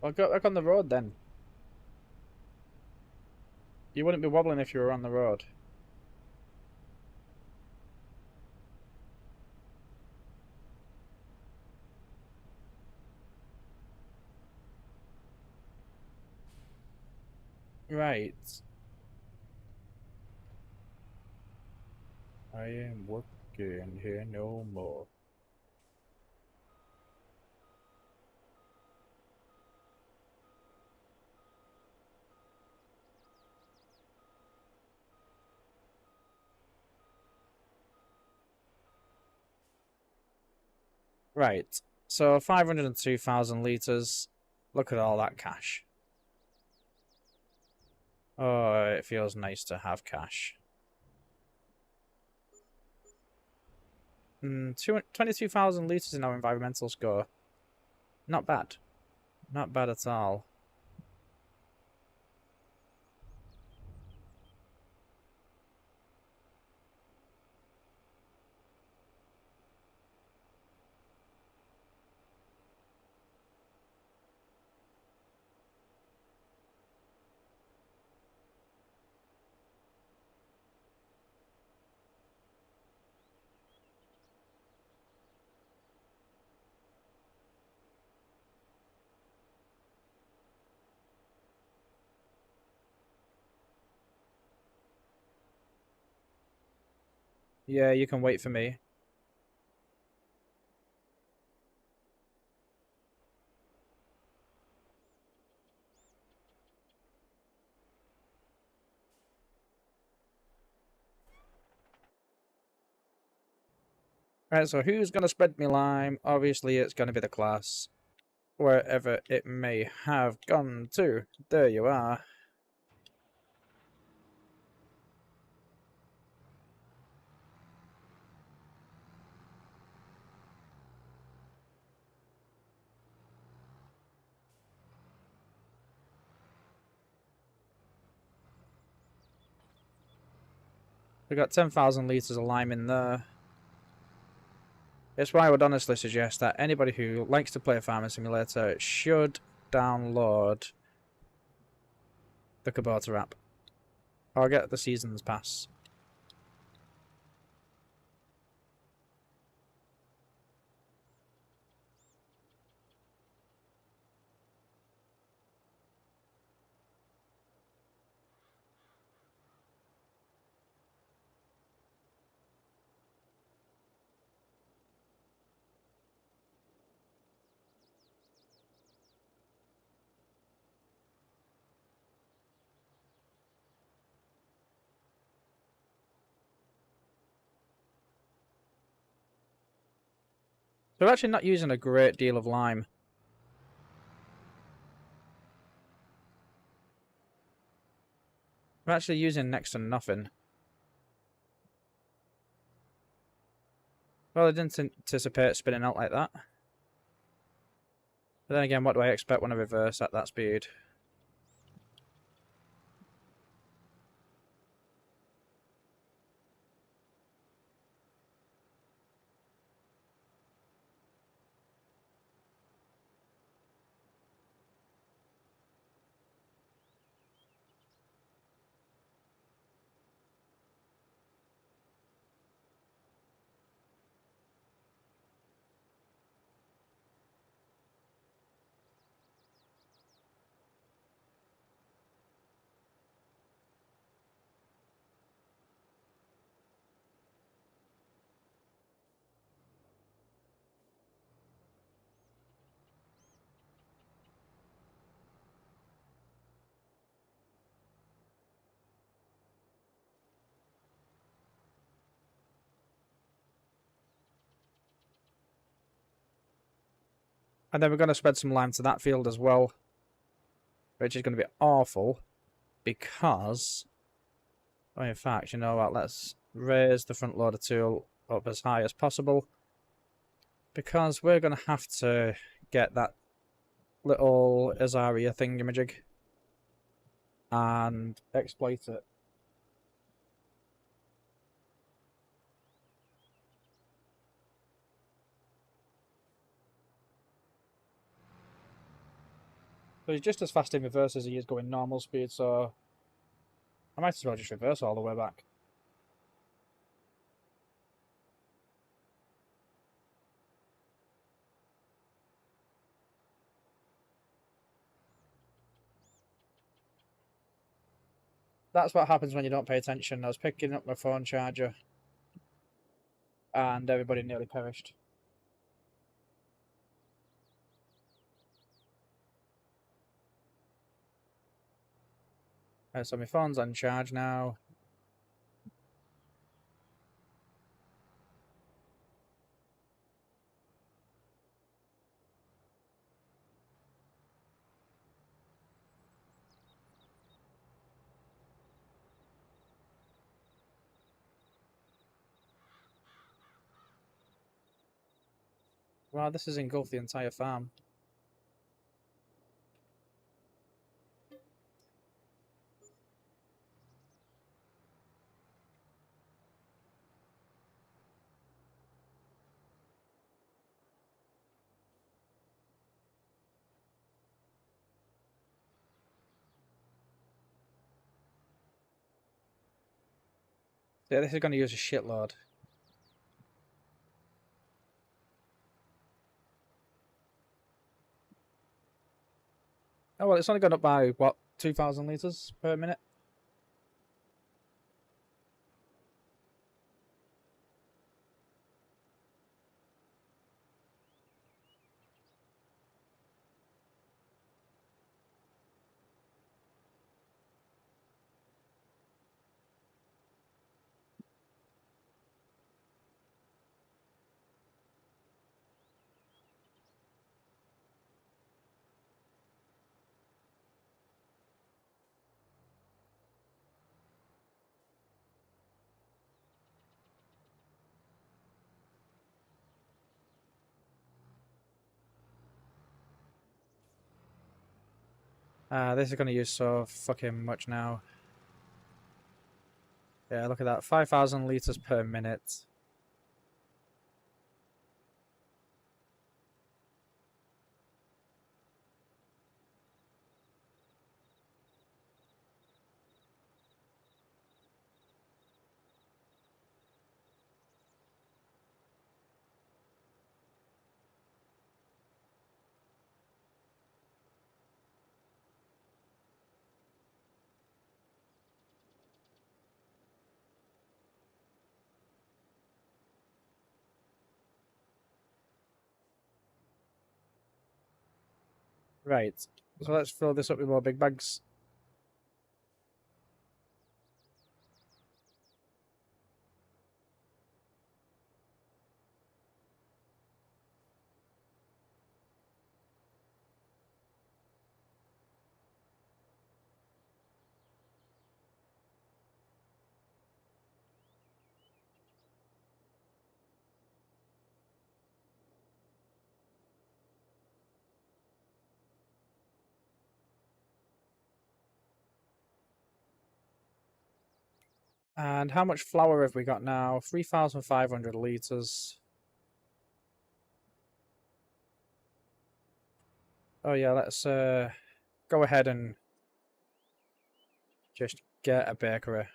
Well, go back on the road then. You wouldn't be wobbling if you were on the road. Right. I am working here no more. Right. So 502,000 litres. Look at all that cash. Oh, it feels nice to have cash. 22,000 litres in our environmental score. Not bad. Not bad at all. Yeah, you can wait for me. Right, so who's going to spread me lime? Obviously, it's going to be the class. Wherever it may have gone to. There you are. We've got 10,000 litres of lime in there. It's why I would honestly suggest that anybody who likes to play Farming Simulator should download the Kubota app. Or get the Seasons Pass. So we're actually not using a great deal of lime. We're actually using next to nothing. Well, I didn't anticipate spinning out like that. But then again, what do I expect when I reverse at that speed? And then we're going to spread some lime to that field as well. Which is going to be awful. Because... well, in fact, you know what? Let's raise the front loader tool up as high as possible. Because we're going to have to get that little Azaria thingamajig and exploit it. So he's just as fast in reverse as he is going normal speed, so I might as well just reverse all the way back. That's what happens when you don't pay attention. I was picking up my phone charger and everybody nearly perished. So my phone's on charge now. Wow, this has engulfed the entire farm. Yeah, this is going to use a shitload. Oh, well, it's only gone up by, what, 2,000 litres per minute? This is going to use so fucking much now. Yeah, look at that. 5,000 litres per minute. Right. So let's fill this up with more big bags. And how much flour have we got now? 3,500 litres. Oh yeah, let's go ahead and just get a bakery.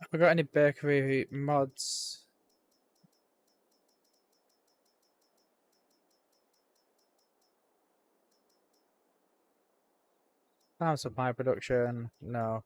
Have we got any bakery mods? Power supply production? No.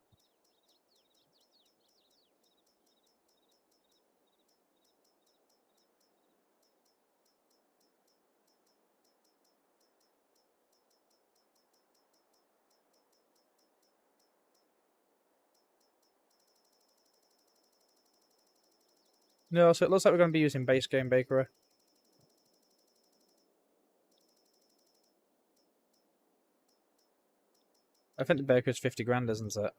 No, so it looks like we're going to be using base game bakery. I think the bakery's 50 grand, isn't it?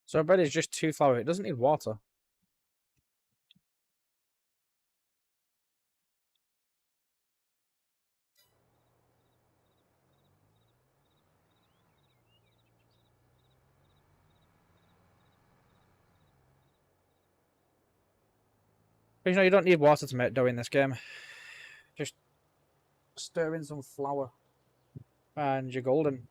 So bread is just 2 flour. It doesn't need water. But you know, you don't need water to make dough in this game. Just stir in some flour and you're golden.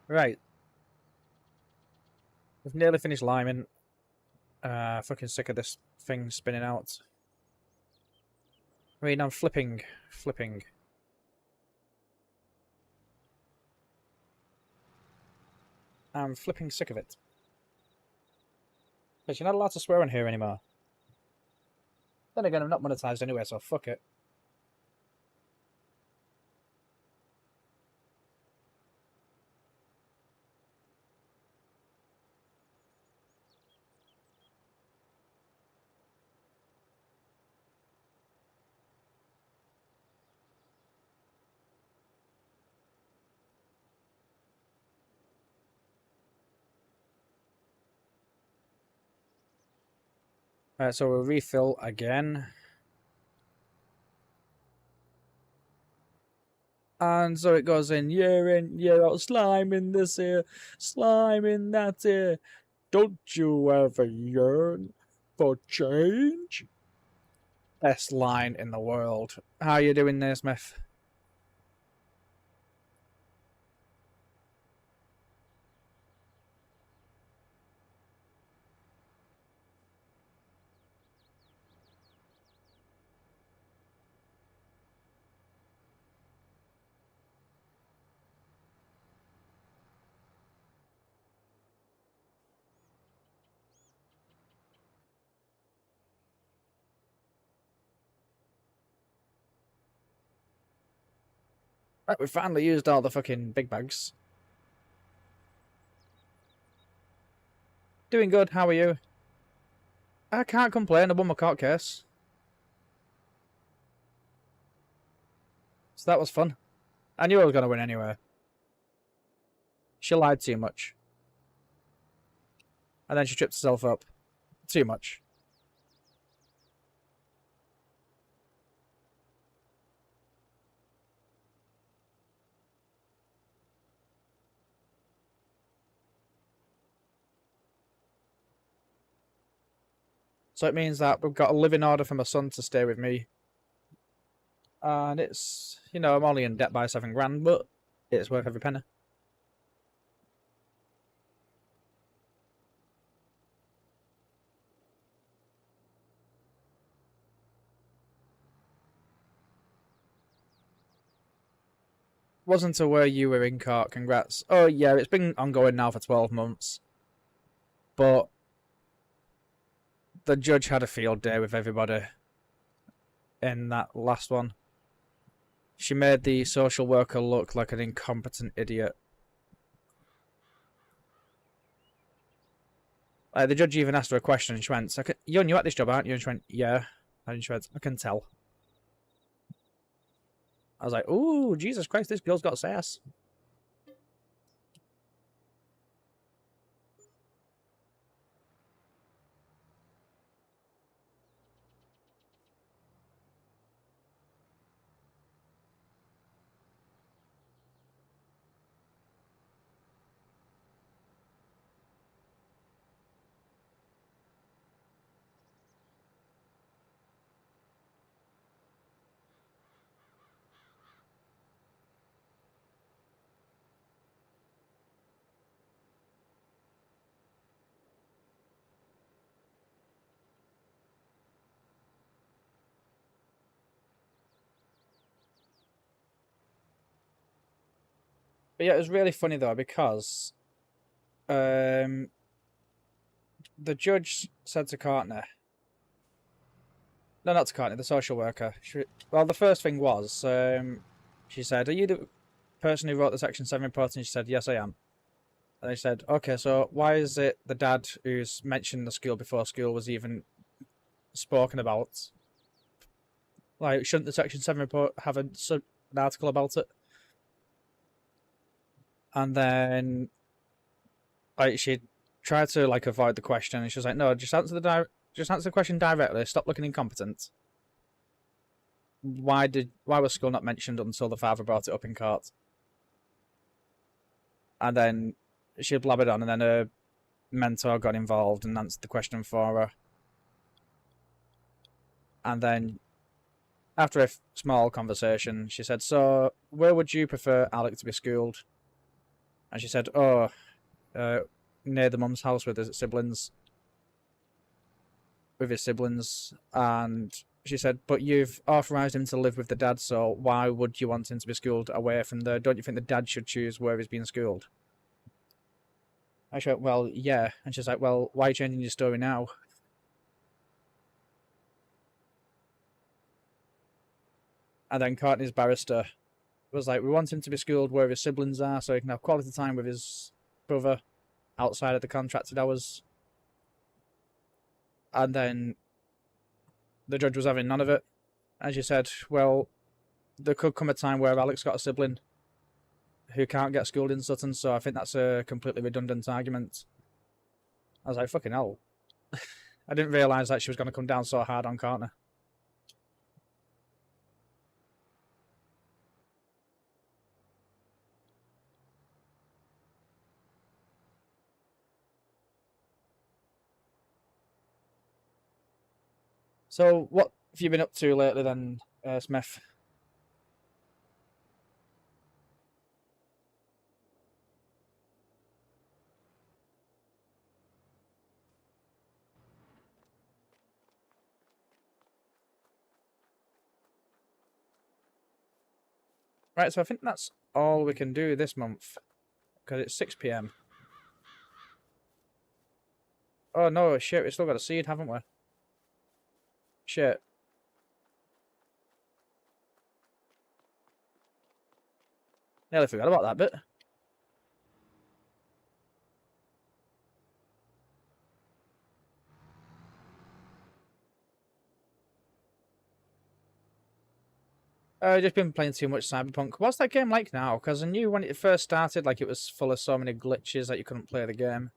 Right. We've nearly finished liming. Fucking sick of this thing spinning out. I mean, I'm flipping. I'm flipping sick of it. But you're not allowed to swear on here anymore. Then again, I'm not monetized anyway, so fuck it. Alright, so we'll refill again. And so it goes in, year out, slime in this here, slime in that here. Don't you ever yearn for change? Best line in the world. How are you doing there, Smith? Right, we finally used all the fucking big bags. Doing good, how are you? I can't complain, I won my court case. So that was fun. I knew I was going to win anyway. She lied too much. And then she tripped herself up. Too much. So it means that we've got a living order for my son to stay with me. And it's, you know, I'm only in debt by 7 grand, but it's worth every penny. Wasn't aware you were in court, congrats. Oh yeah, it's been ongoing now for 12 months. But the judge had a field day with everybody in that last one. She made the social worker look like an incompetent idiot. The judge even asked her a question and she went, "You're new at this job, aren't you?" And she went, "Yeah." And she went, "I can tell." I was like, "Ooh, Jesus Christ, this girl's got sass." But yeah, it was really funny though because the judge said to Courtney, no, not to Courtney, the social worker. Well, the first thing was, she said, "Are you the person who wrote the Section 7 report?" And she said, "Yes, I am." And they said, "Okay, so why is it the dad who's mentioned the school before school was even spoken about? Like, shouldn't the Section 7 report have an article about it?" And then, like, she tried to, like, avoid the question, and she was like, "No, just answer the question directly. Stop looking incompetent. Why was school not mentioned until the father brought it up in court?" And then she blabbered on, and then her mentor got involved and answered the question for her. And then, after a small conversation, she said, "So, where would you prefer Alec to be schooled?" And she said, "Oh, near the mum's house with his siblings." And she said, "But you've authorised him to live with the dad, so why would you want him to be schooled away from there? Don't you think the dad should choose where he's being schooled?" I said, "Well, yeah." And she's like, "Well, why are you changing your story now?" And then Courtney's barrister was like, "We want him to be schooled where his siblings are so he can have quality time with his brother outside of the contracted hours." And then the judge was having none of it. And she said, "Well, there could come a time where Alex got a sibling who can't get schooled in Sutton, so I think that's a completely redundant argument." I was like, fucking hell. I didn't realise that she was going to come down so hard on Courtney. So, what have you been up to lately then, Smith? Right, so I think that's all we can do this month, because it's 6 p.m. Oh no, shit, we still got a seed, haven't we? Shit. Nearly forgot about that bit. I've just been playing too much Cyberpunk. What's that game like now? Because I knew when it first started, like, it was full of so many glitches that you couldn't play the game.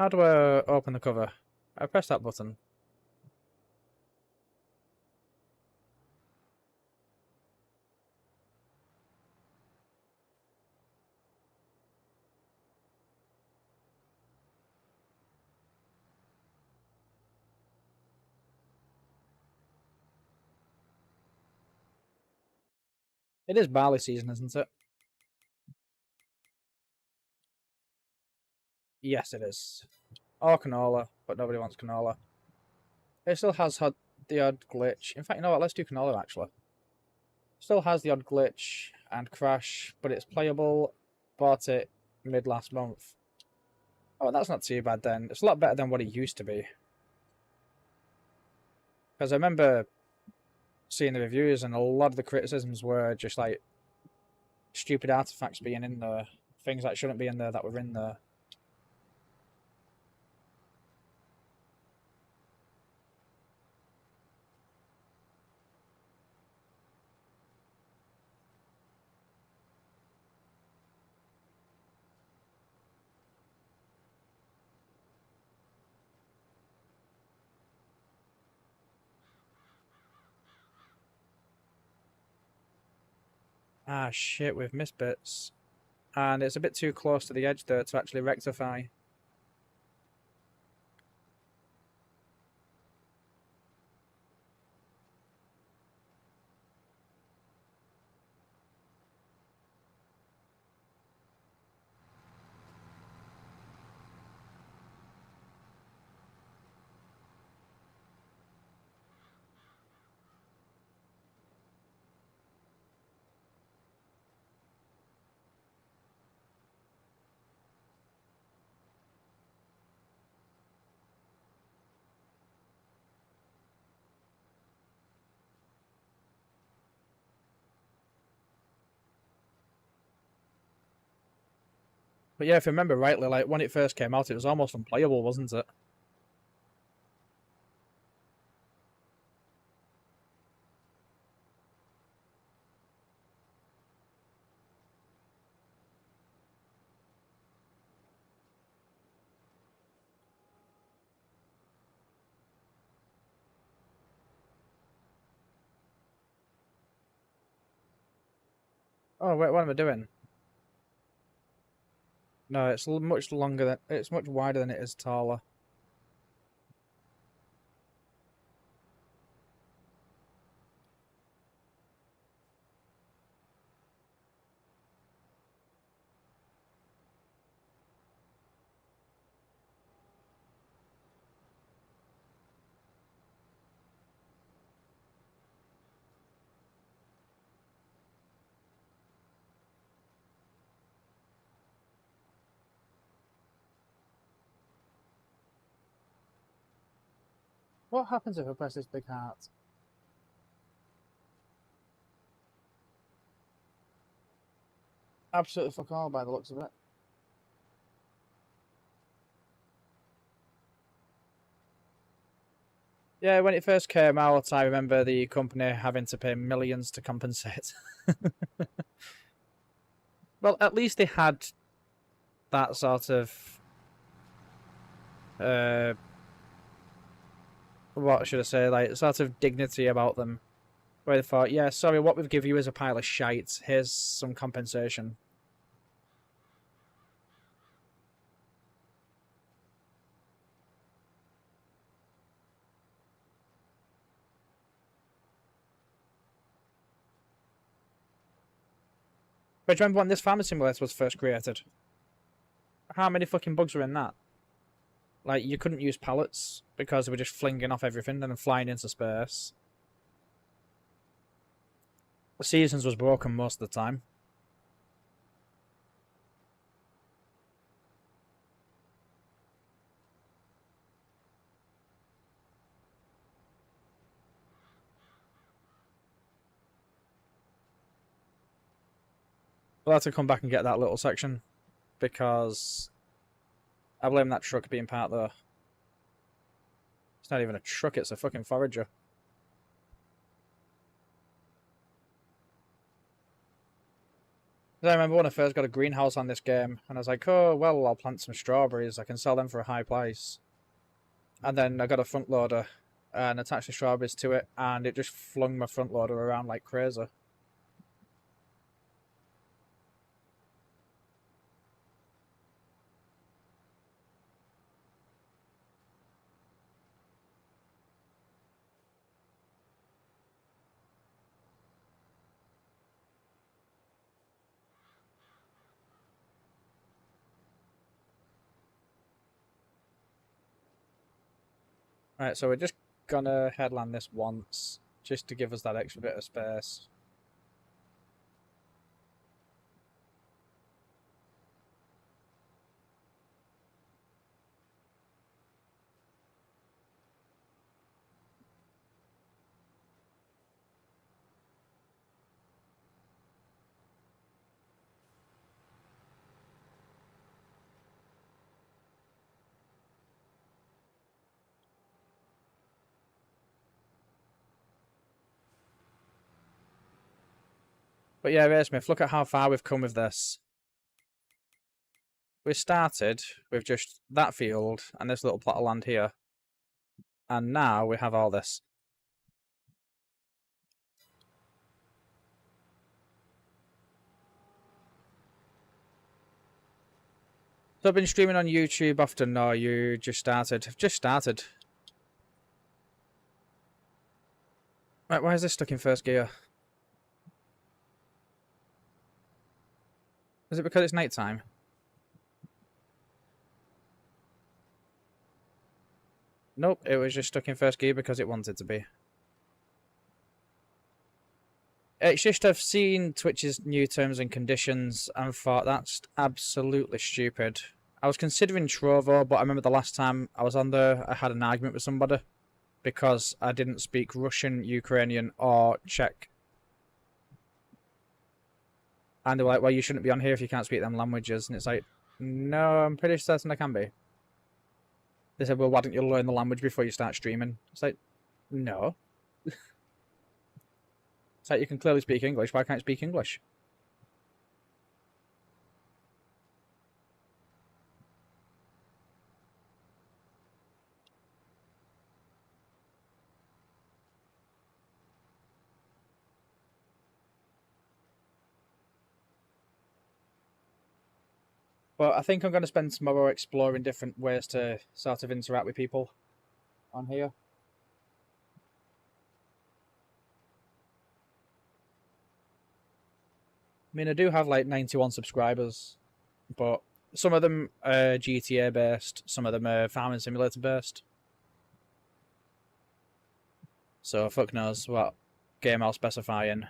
How do I open the cover? I press that button. It is barley season, isn't it? Yes, it is. Or canola, but nobody wants canola. It still has had the odd glitch. In fact, you know what? Let's do canola, actually. Still has the odd glitch and crash, but it's playable. Bought it mid last month. Oh, that's not too bad then. It's a lot better than what it used to be. Because I remember seeing the reviews and a lot of the criticisms were just like stupid artifacts being in there. Things that shouldn't be in there that were in there. Ah, shit, we've missed bits. And it's a bit too close to the edge there to actually rectify. But yeah, if I remember rightly, like when it first came out, it was almost unplayable, wasn't it? Oh wait, what am I doing? No, it's much longer than it's much wider than it is taller. What happens if I press this big heart? Absolutely fuck all by the looks of it. Yeah, when it first came out, I remember the company having to pay millions to compensate. Well, at least they had that sort of uh, what should I say, like sort of dignity about them, where they thought, yeah, sorry, what we've given you is a pile of shite. Here's some compensation. But do you remember when this farming simulator was first created? How many fucking bugs were in that? Like, you couldn't use pallets because they were just flinging off everything and then flying into space. The seasons was broken most of the time. We'll have to come back and get that little section because I blame that truck being part there. It's not even a truck, it's a fucking forager. I remember when I first got a greenhouse on this game, and I was like, oh, well, I'll plant some strawberries. I can sell them for a high price. And then I got a front loader and attached the strawberries to it, and it just flung my front loader around like crazy. Right, so we're just gonna headland this once, just to give us that extra bit of space. But yeah, Ray Smith, look at how far we've come with this. We started with just that field and this little plot of land here. And now we have all this. So I've been streaming on YouTube often. No, you just started. I've just started. Right, why is this stuck in first gear? Is it because it's night time? Nope, it was just stuck in first gear because it wanted to be. It's just I've seen Twitch's new terms and conditions and thought that's absolutely stupid. I was considering Trovo, but I remember the last time I was on there, I had an argument with somebody because I didn't speak Russian, Ukrainian, or Czech. And they were like, well, you shouldn't be on here if you can't speak them languages. And it's like, no, I'm pretty certain I can be. They said, well, why don't you learn the language before you start streaming? It's like, no. It's like, you can clearly speak English. Why can't you speak English? But I think I'm going to spend tomorrow exploring different ways to sort of interact with people on here. I mean, I do have like 91 subscribers, but some of them are GTA based, some of them are Farming Simulator based. So fuck knows what game I'll specify in.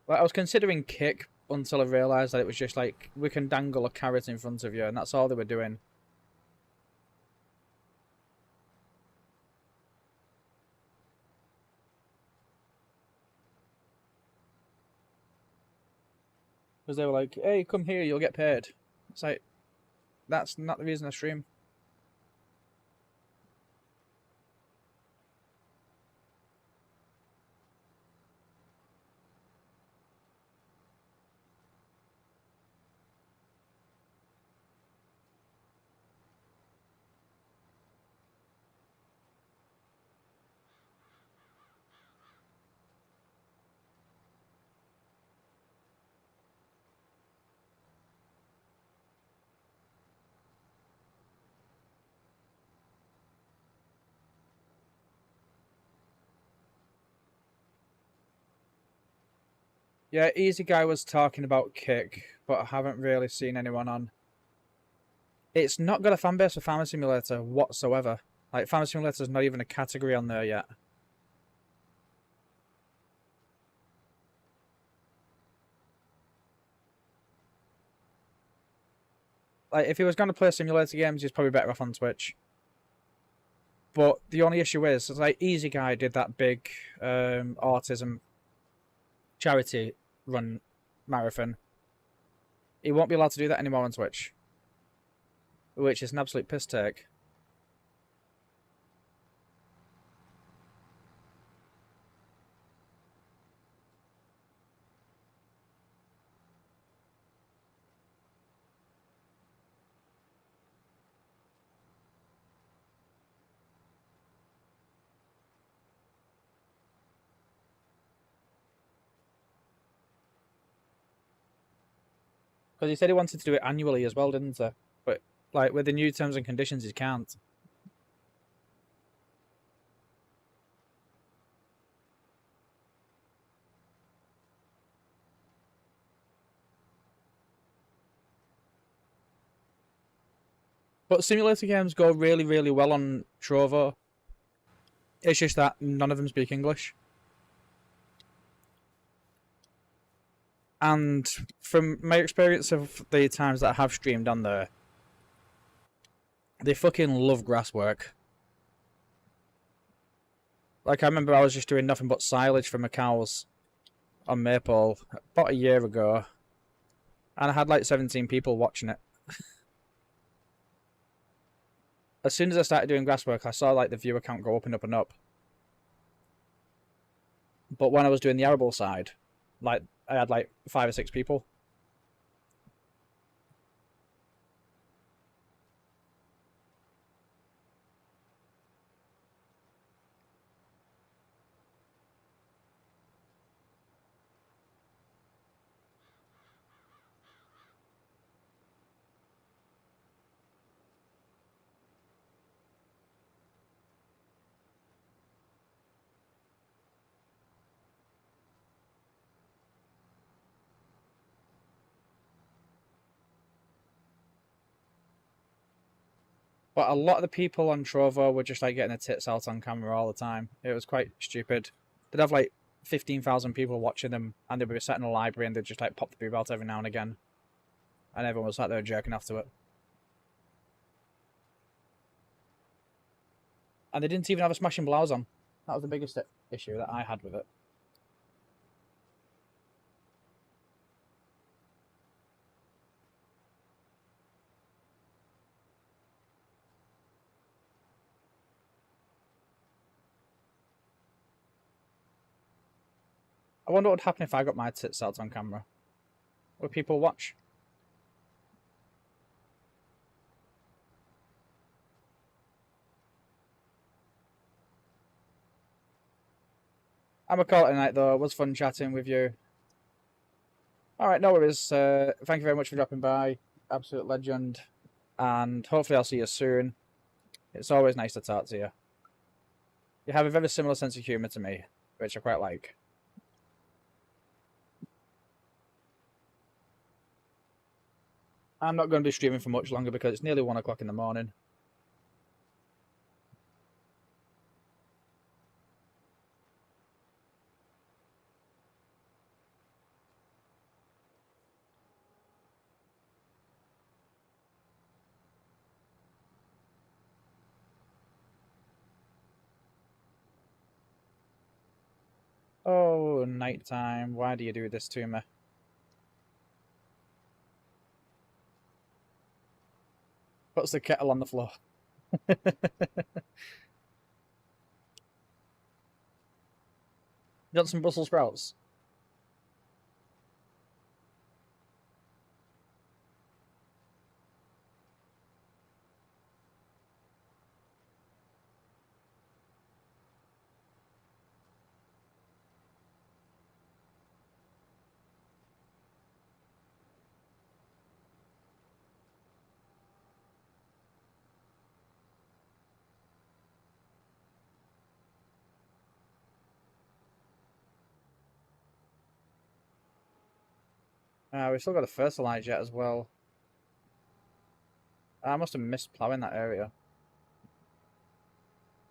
Like, I was considering Kick until I realised that it was just like, we can dangle a carrot in front of you, and that's all they were doing. Because they were like, hey, come here, you'll get paid. It's like, that's not the reason I stream. Yeah, Easy Guy was talking about Kick, but I haven't really seen anyone on. It's not got a fan base for Farming Simulator whatsoever. Like, Farming Simulator's not even a category on there yet. Like, if he was going to play simulator games, he's probably better off on Twitch. But the only issue is like, Easy Guy did that big autism charity run marathon. He won't be allowed to do that anymore on Twitch, which is an absolute piss take. Because he said he wanted to do it annually as well, didn't he? But like with the new terms and conditions, he can't. But simulator games go really, really well on Trovo. It's just that none of them speak English. And from my experience of the times that I have streamed on there, they fucking love grasswork. Like, I remember I was just doing nothing but silage for my cows on Maple about a year ago, and I had like 17 people watching it. As soon as I started doing grasswork, I saw like the viewer count go up and up and up. But when I was doing the arable side, like I had like 5 or 6 people. But a lot of the people on Trovo were just like getting their tits out on camera all the time. It was quite stupid. They'd have like 15,000 people watching them, and they'd be sat in a library and they'd just like pop the boob out every now and again. And everyone was sat there jerking off to it. And they didn't even have a smashing blouse on. That was the biggest issue that I had with it. I wonder what would happen if I got my tits out on camera. Would people watch? I'm a call it a night though. It was fun chatting with you. Alright, no worries. Thank you very much for dropping by. Absolute legend. And hopefully I'll see you soon. It's always nice to talk to you. You have a very similar sense of humour to me, which I quite like. I'm not going to be streaming for much longer because it's nearly 1 o'clock in the morning. Oh, nighttime. Why do you do this to me? Puts the kettle on the floor. You want some Brussels sprouts? We've still got to fertilise yet as well. I must have missed ploughing that area. In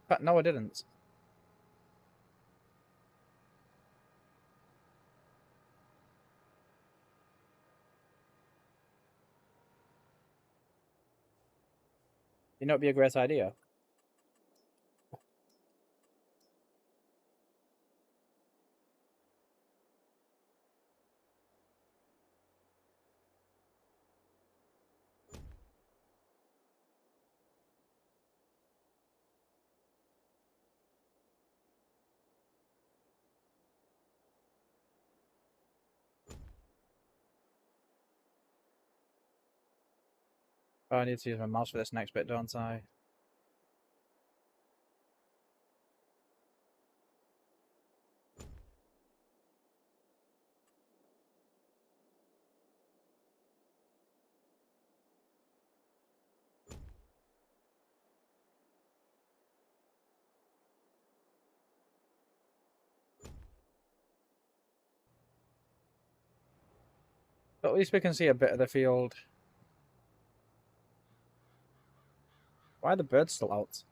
fact, no, I didn't. You know, it'd be a great idea. Oh, I need to use my mouse for this next bit, don't I? But at least we can see a bit of the field. Why are the birds still out?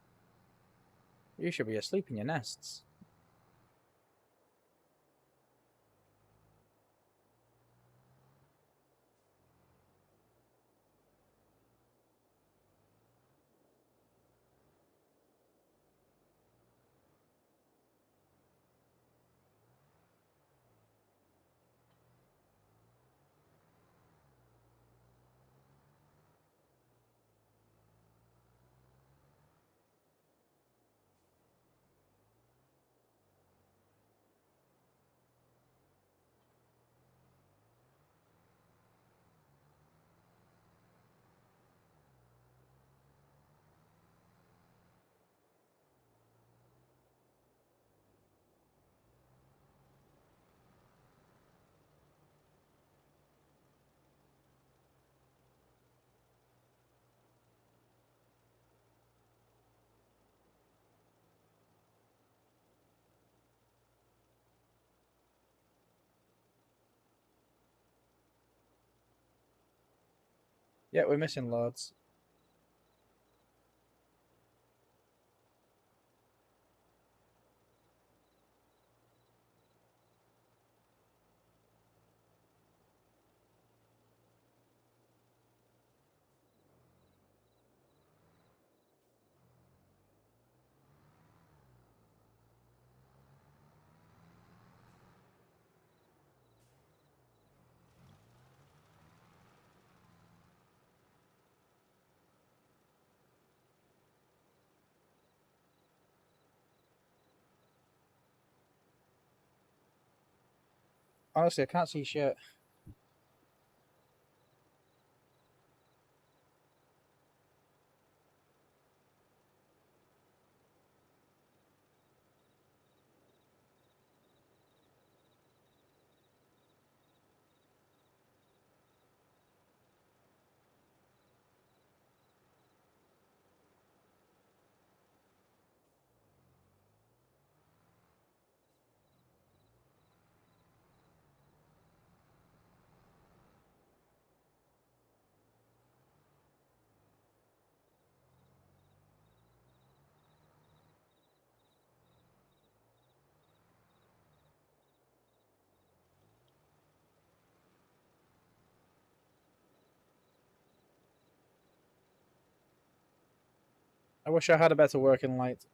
You should be asleep in your nests. Yeah, we're missing loads. Honestly, I can't see shit. I wish I had a better working light.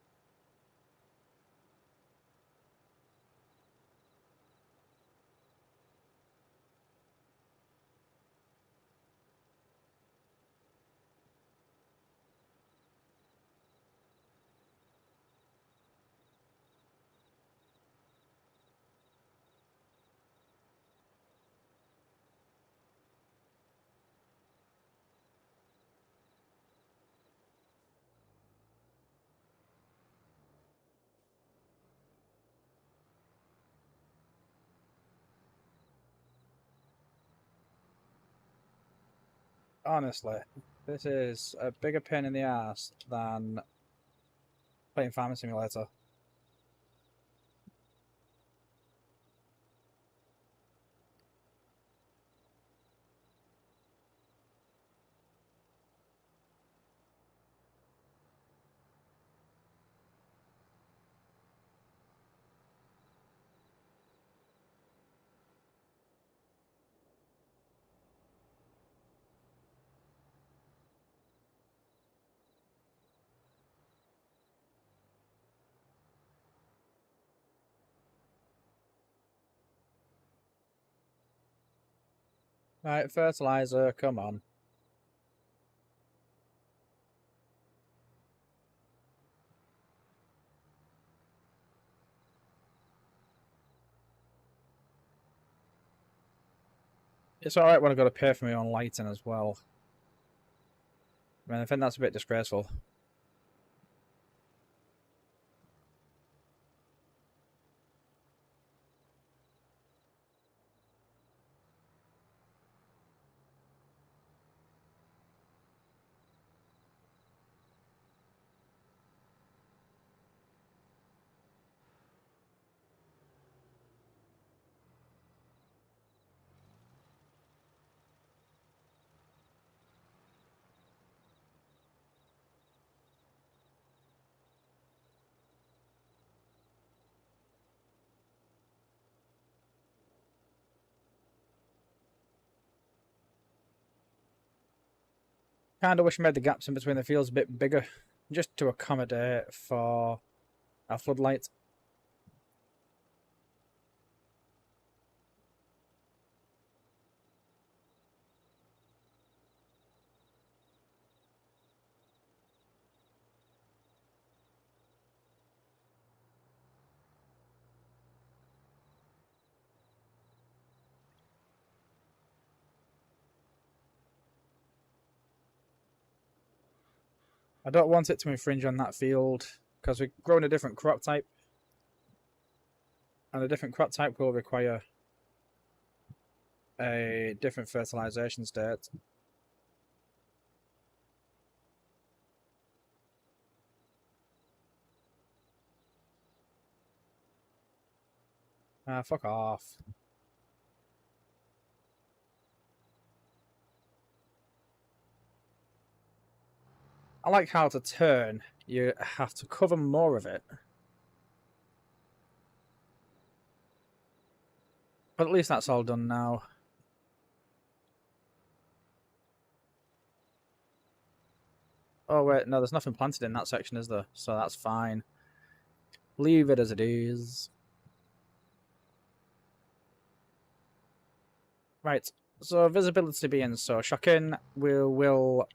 Honestly, this is a bigger pain in the ass than playing Farming Simulator. Right, fertilizer, come on. It's alright when I've got to pay for my own lighting as well. I mean, I think that's a bit disgraceful. Kinda wish I made the gaps in between the fields a bit bigger, just to accommodate for our floodlight. I don't want it to infringe on that field, because we're growing a different crop type, and a different crop type will require a different fertilization state. Ah, fuck off. I like how to turn, you have to cover more of it. But at least that's all done now. Oh wait, no, there's nothing planted in that section, is there? So that's fine. Leave it as it is. Right, so visibility being so shocking, we will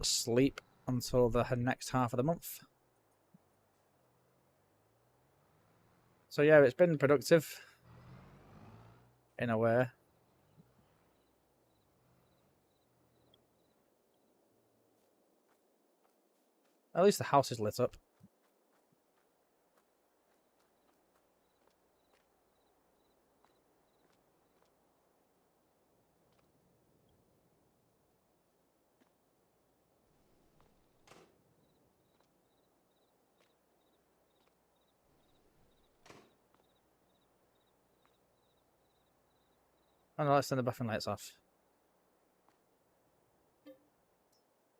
sleep until the next half of the month. So yeah, it's been productive, in a way. At least the house is lit up. Oh no, let's turn the bathroom lights off.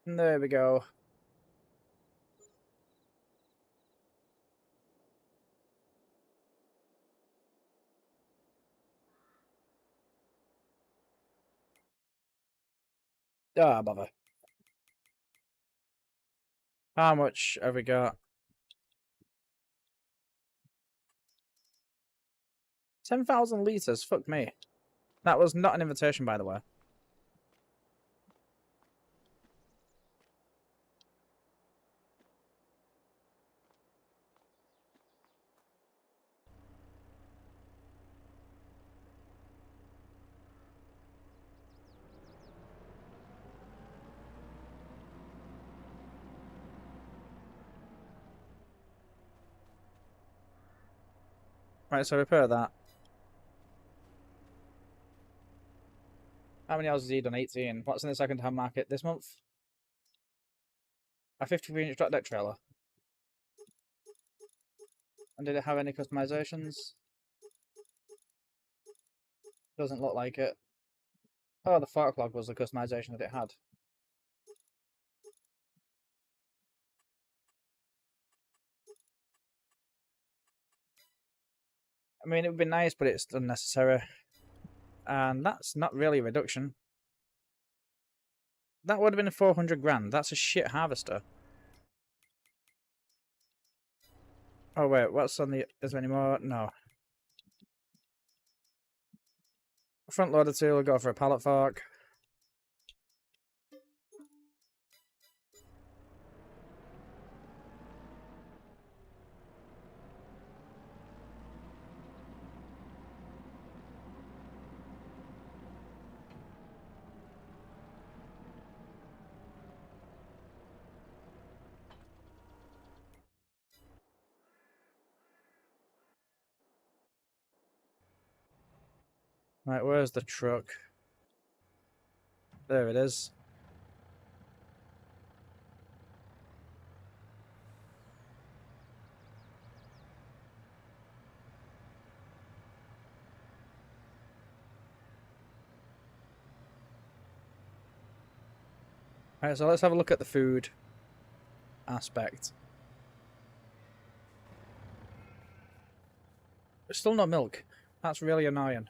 And there we go. Ah, bother. How much have we got? 10,000 litres, fuck me. That was not an invitation, by the way. Right, so repair that. How many hours has he done? 18. What's in the second-hand market this month? A 53-inch drop deck trailer. And did it have any customizations? Doesn't look like it. Oh, the fork log was the customization that it had. I mean, it would be nice, but it's unnecessary. And that's not really a reduction. That would have been 400 grand. That's a shit harvester. Oh, wait, what's on the... Is there any more? No. Front loader tool, go for a pallet fork. Right, where's the truck? There it is. Right, so let's have a look at the food aspect. There's still no milk. That's really annoying.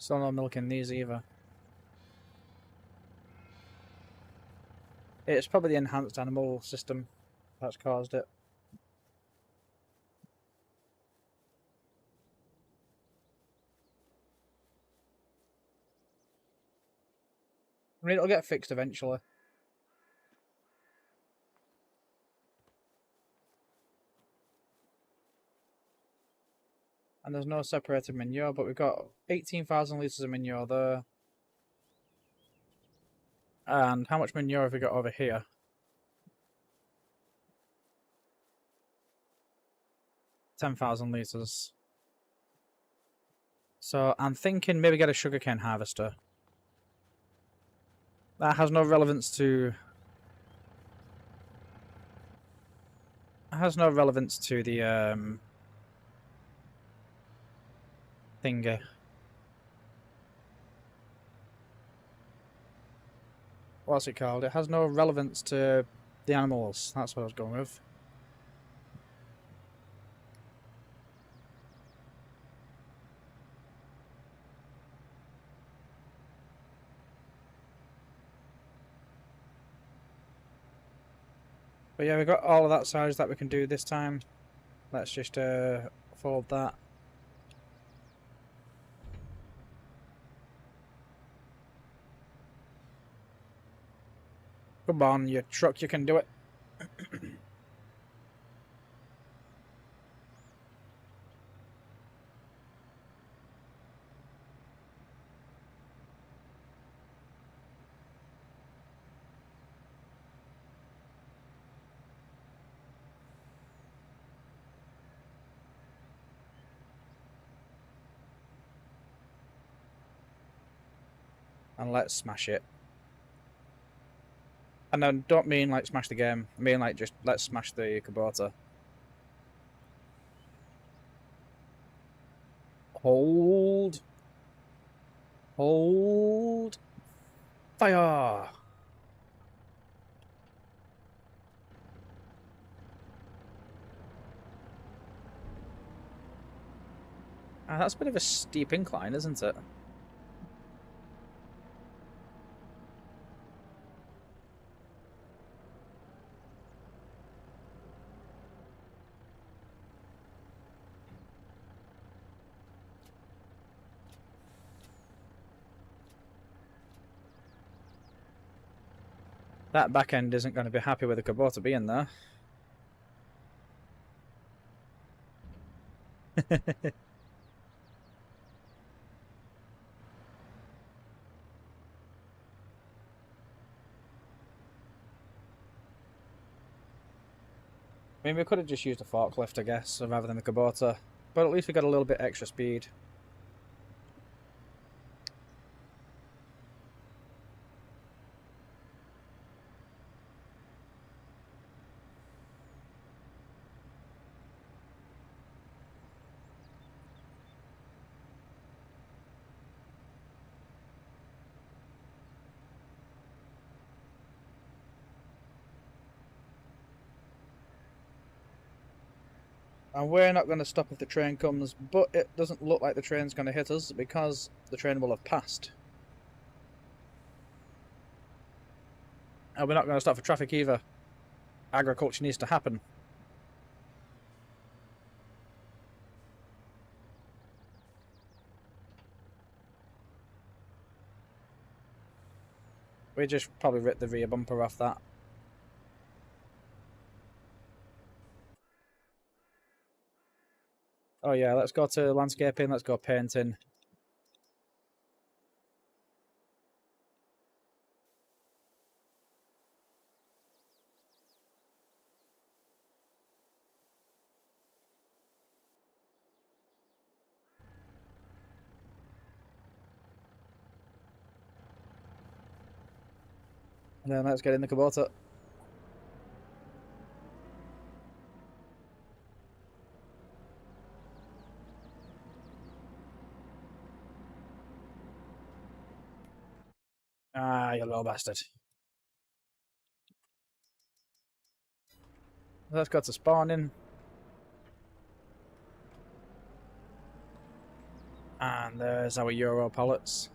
Still no milk in these either. It's probably the enhanced animal system that's caused it. I mean, it'll get fixed eventually. And there's no separated manure, but we've got 18,000 litres of manure there. And how much manure have we got over here? 10,000 litres. So I'm thinking maybe get a sugarcane harvester. That has no relevance to... It has no relevance to the thingy. What's it called? It has no relevance to the animals. That's what I was going with. But yeah, we've got all of that size that we can do this time. Let's just fold that. Come on, you truck, you can do it. And let's smash it. And I don't mean like smash the game. I mean like just let's smash the Kubota. Hold. Hold. Fire! Ah, that's a bit of a steep incline, isn't it? That back end isn't going to be happy with the Kubota being there. I mean, we could have just used a forklift, I guess, rather than the Kubota. But at least we got a little bit extra speed. And we're not going to stop if the train comes, but it doesn't look like the train's going to hit us because the train will have passed. And we're not going to stop for traffic either. Agriculture needs to happen. We just probably ripped the rear bumper off that. Oh yeah, let's go to landscaping, let's go painting. And then let's get in the Kubota. Ah, you little bastard. Let's go to spawning. And there's our Euro pallets.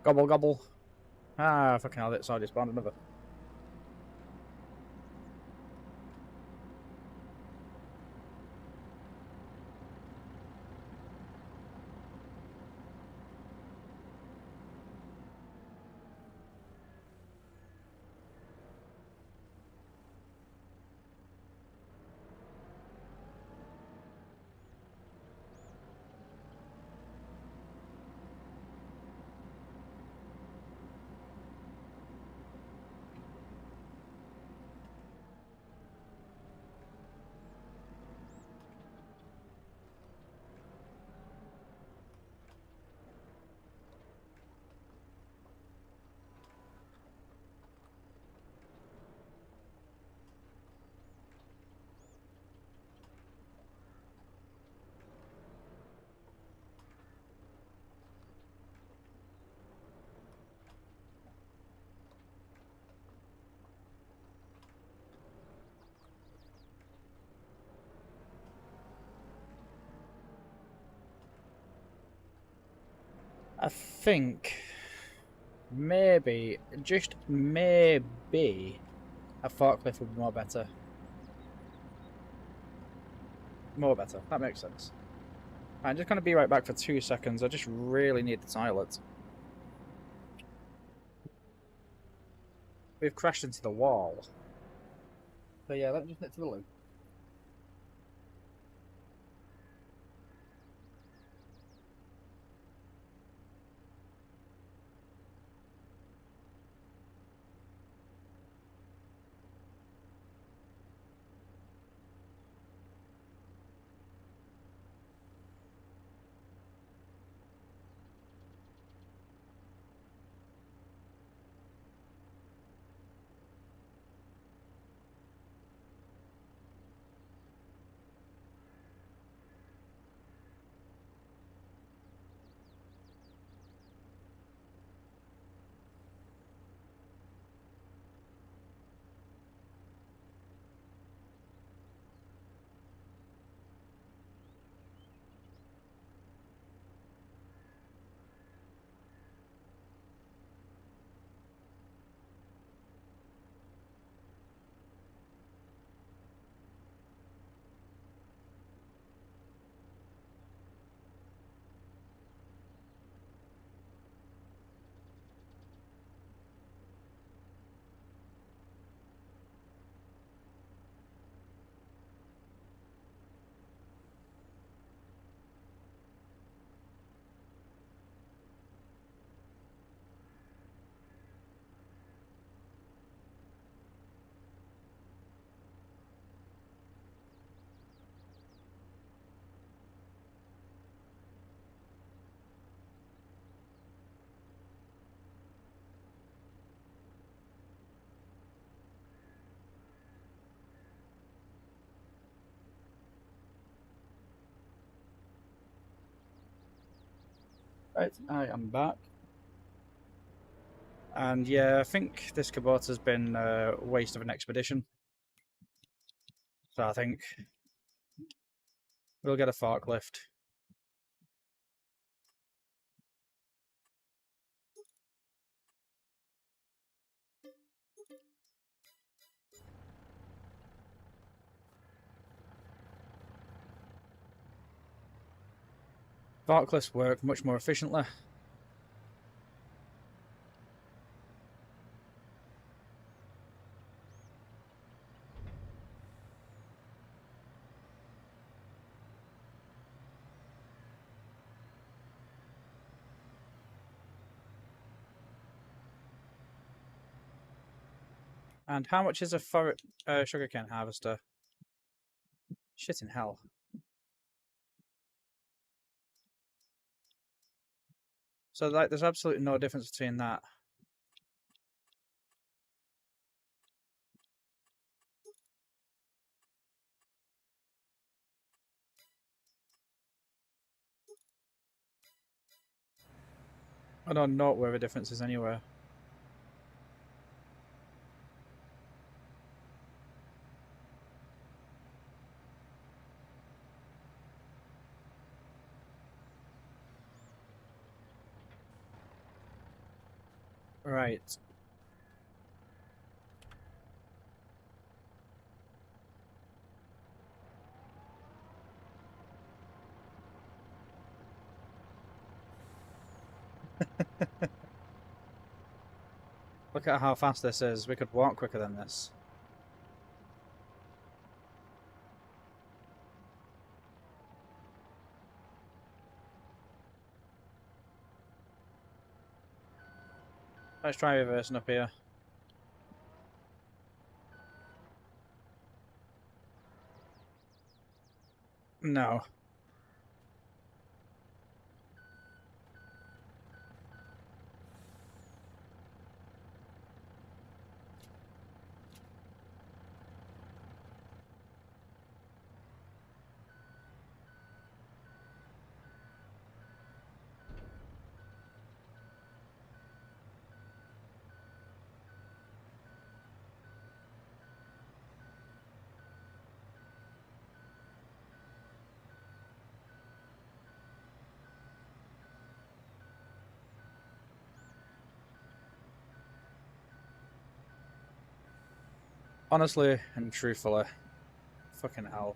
Gobble gobble. Ah, fucking hell, it's already spawned another. I think maybe, just maybe, a forklift would be more better. More better. That makes sense. I'm just going to be right back for 2 seconds. I just really need the toilet. We've crashed into the wall. So yeah, let me just nip to the loo. Right, I am back. And yeah, I think this Kubota's been a waste of an expedition. So I think we'll get a forklift. Forklifts work much more efficiently. And how much is a sugarcane harvester? Shit in hell. So like, there's absolutely no difference between that. I don't know where the difference is anywhere. Right. Look at how fast this is. We could walk quicker than this. Let's try reversing up here. No. Honestly and truthfully, fucking hell.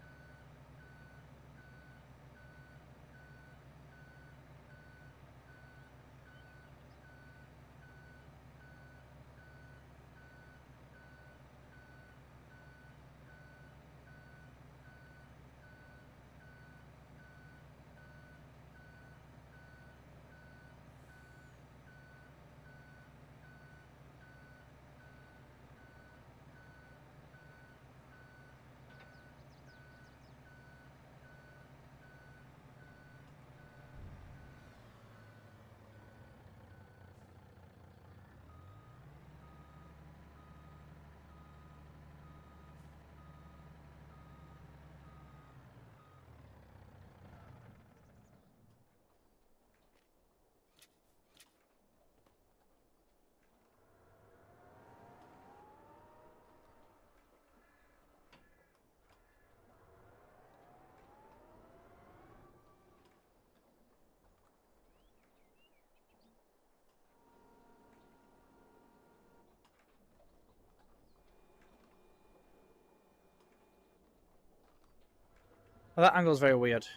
Well, that angle's very weird.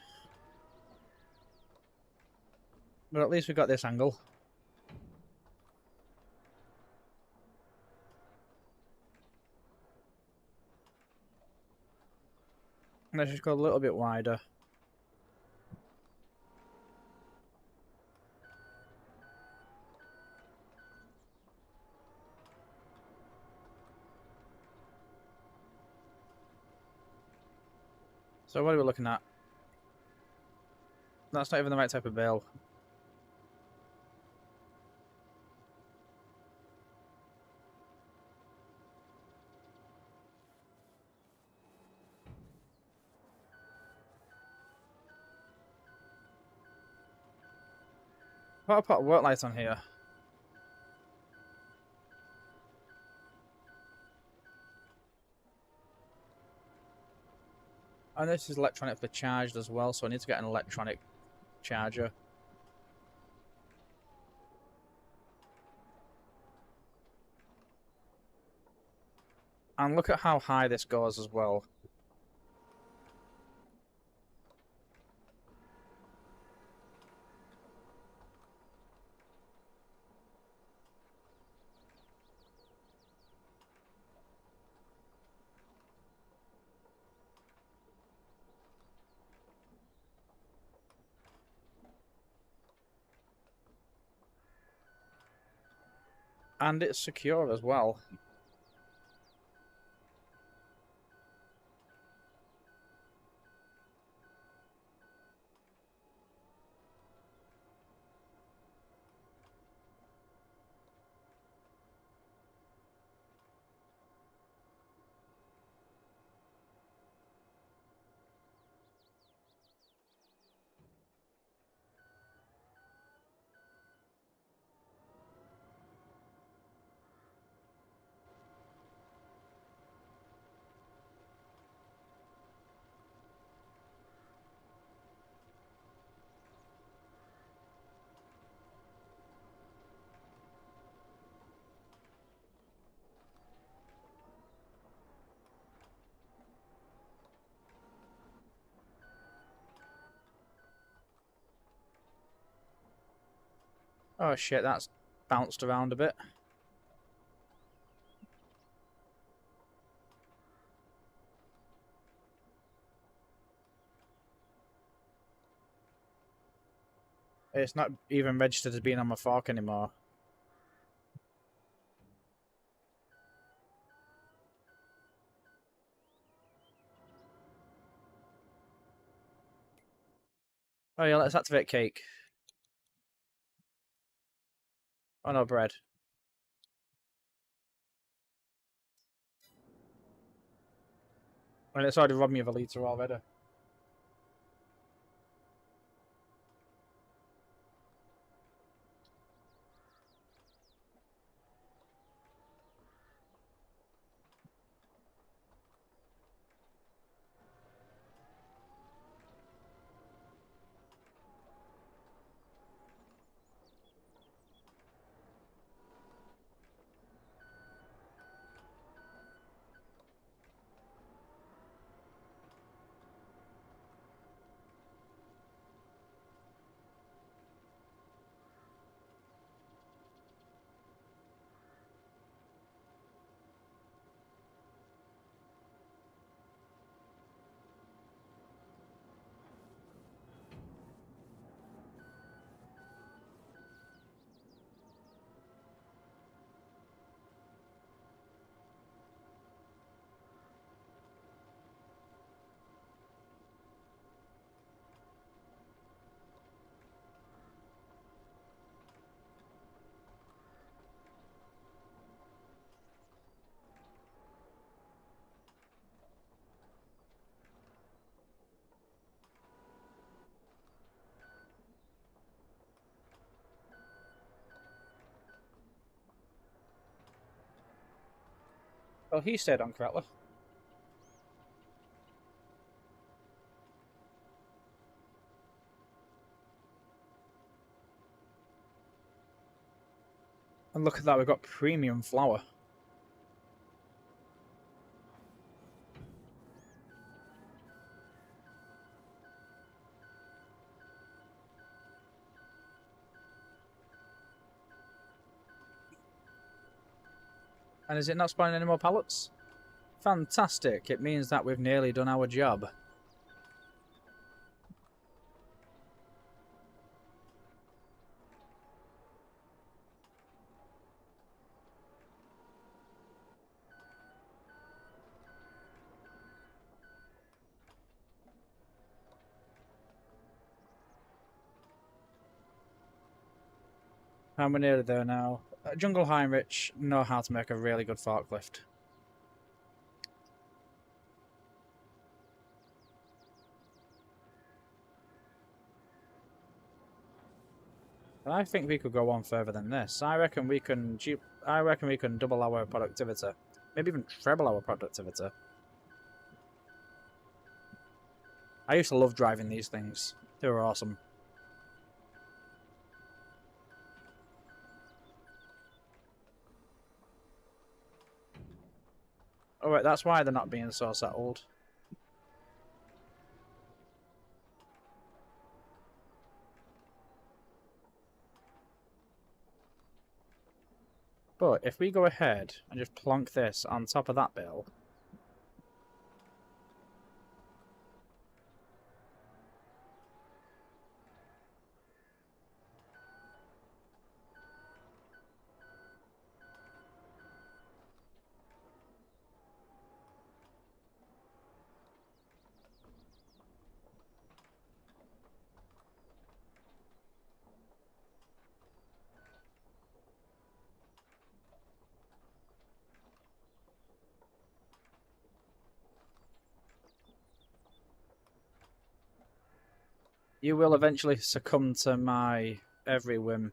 But at least we got this angle. Let's just go a little bit wider. So what are we looking at? That's not even the right type of bale. What about put work lights on here? And this is electronically charged as well, so I need to get an electronic charger. And look at how high this goes as well. And it's secure as well. Oh shit, that's bounced around a bit. It's not even registered as being on my fork anymore. Oh yeah, let's activate cake. Oh no, bread. Well, it's already robbed me of a litre already. Well, he stayed on correctly. And look at that, we've got premium flour. And is it not spawning any more pallets? Fantastic, it means that we've nearly done our job. And we're nearly there now. Jungle Heinrich know how to make a really good forklift. And I think we could go on further than this. I reckon we can double our productivity. Maybe even treble our productivity. I used to love driving these things. They were awesome. Oh wait, that's why they're not being so settled. But if we go ahead and just plonk this on top of that bill, you will eventually succumb to my every whim.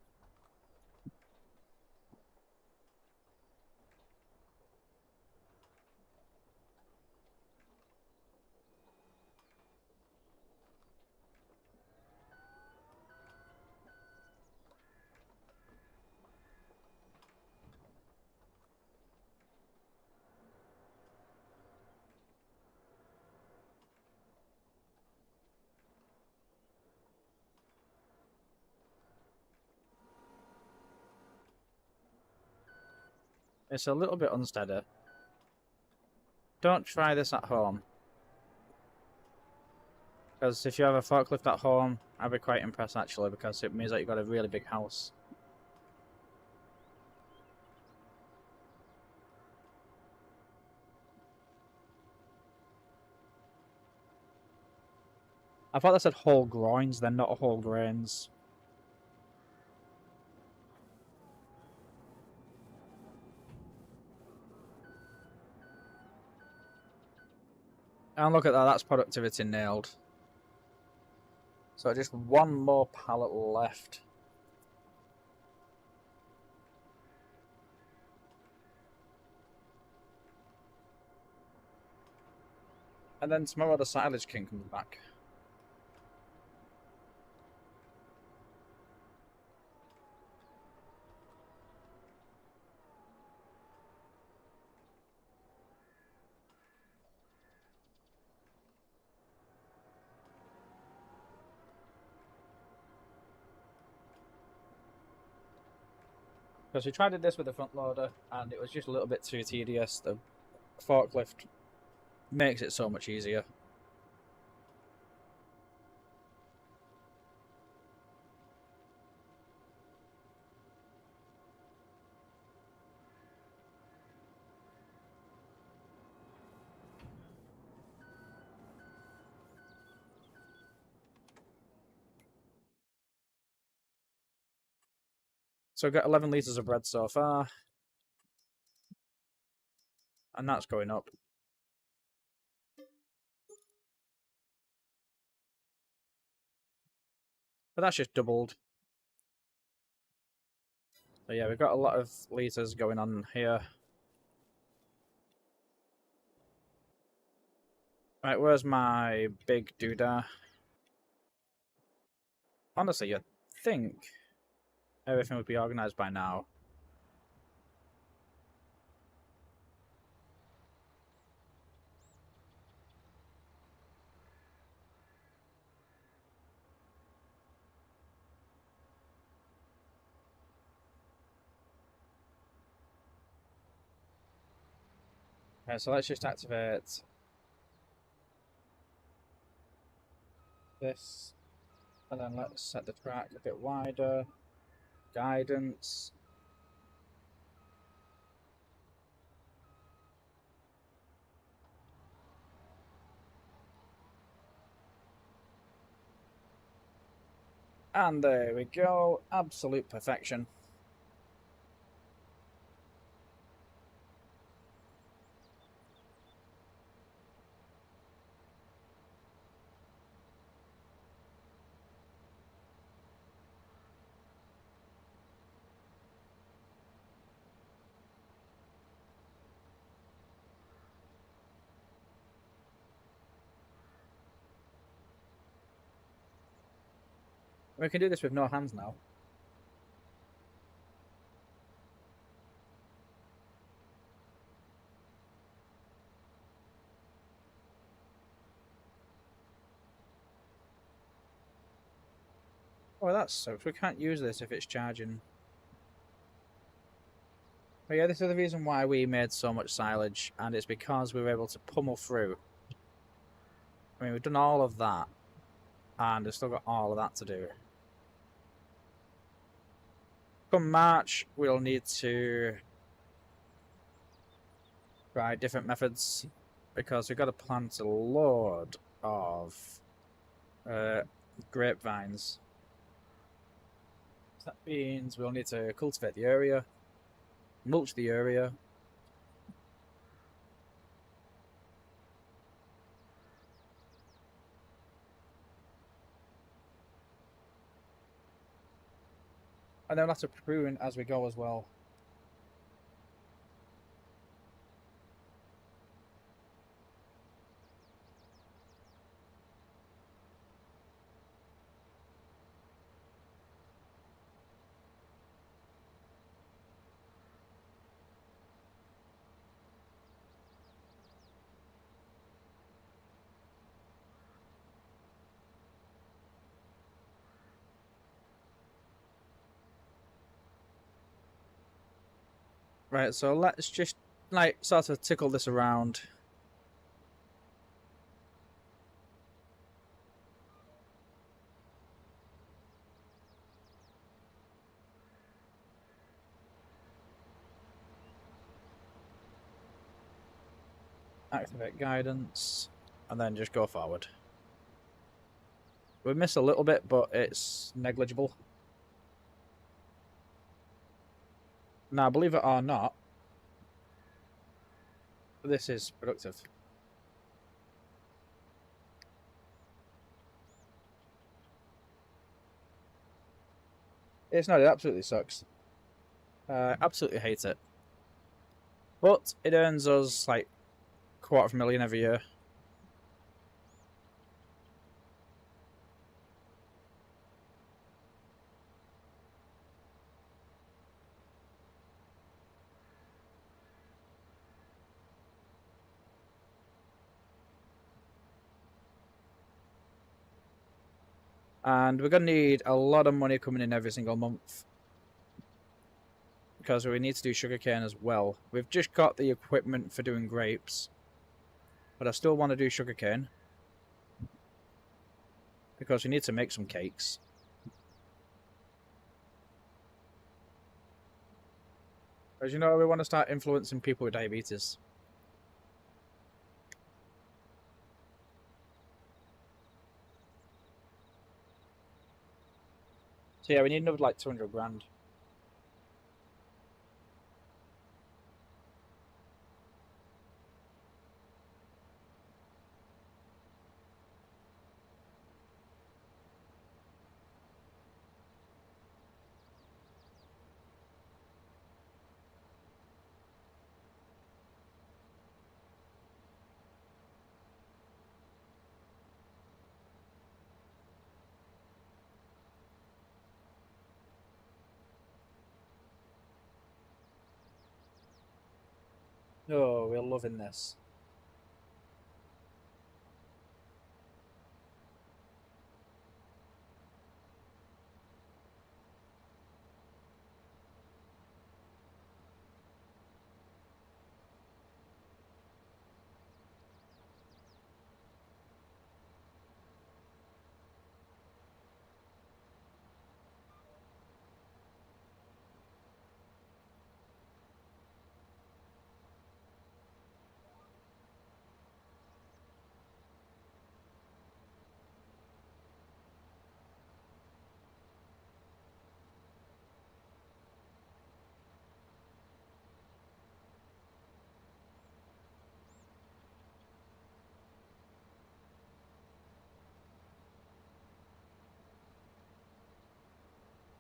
It's a little bit unsteady. Don't try this at home. Because if you have a forklift at home, I'd be quite impressed actually, because it means that you've got a really big house. I thought that said whole groins, they're not whole grains. And look at that, that's productivity nailed. So just one more pallet left. And then tomorrow the silage king comes back. Because we tried this with the front loader and it was just a little bit too tedious. The forklift makes it so much easier. So we've got 11 litres of bread so far. And that's going up. But that's just doubled. So yeah, we've got a lot of litres going on here. Right, where's my big doodah? Honestly, you'd think everything would be organised by now. Okay, so let's just activate this. And then let's set the track a bit wider. Guidance. And there we go. Absolute perfection. We can do this with no hands now. Oh, that sucks. We can't use this if it's charging. But yeah, this is the reason why we made so much silage, and it's because we were able to pummel through. I mean, we've done all of that, and we've still got all of that to do. Come March, we'll need to try different methods, because we've got to plant a load of grapevines. So that means we'll need to cultivate the area, mulch the area, and then we'll have to prune as we go as well. Right, so let's just, like, sort of tickle this around. Activate guidance, and then just go forward. We miss a little bit, but it's negligible. Now, believe it or not, this is productive. It's not, it absolutely sucks. Absolutely hate it. But it earns us like $250,000 every year. And we're going to need a lot of money coming in every single month, because we need to do sugarcane as well. We've just got the equipment for doing grapes, but I still want to do sugarcane, because we need to make some cakes. As you know, we want to start influencing people with diabetes. So yeah, we need another like 200 grand. Oh, we're loving this.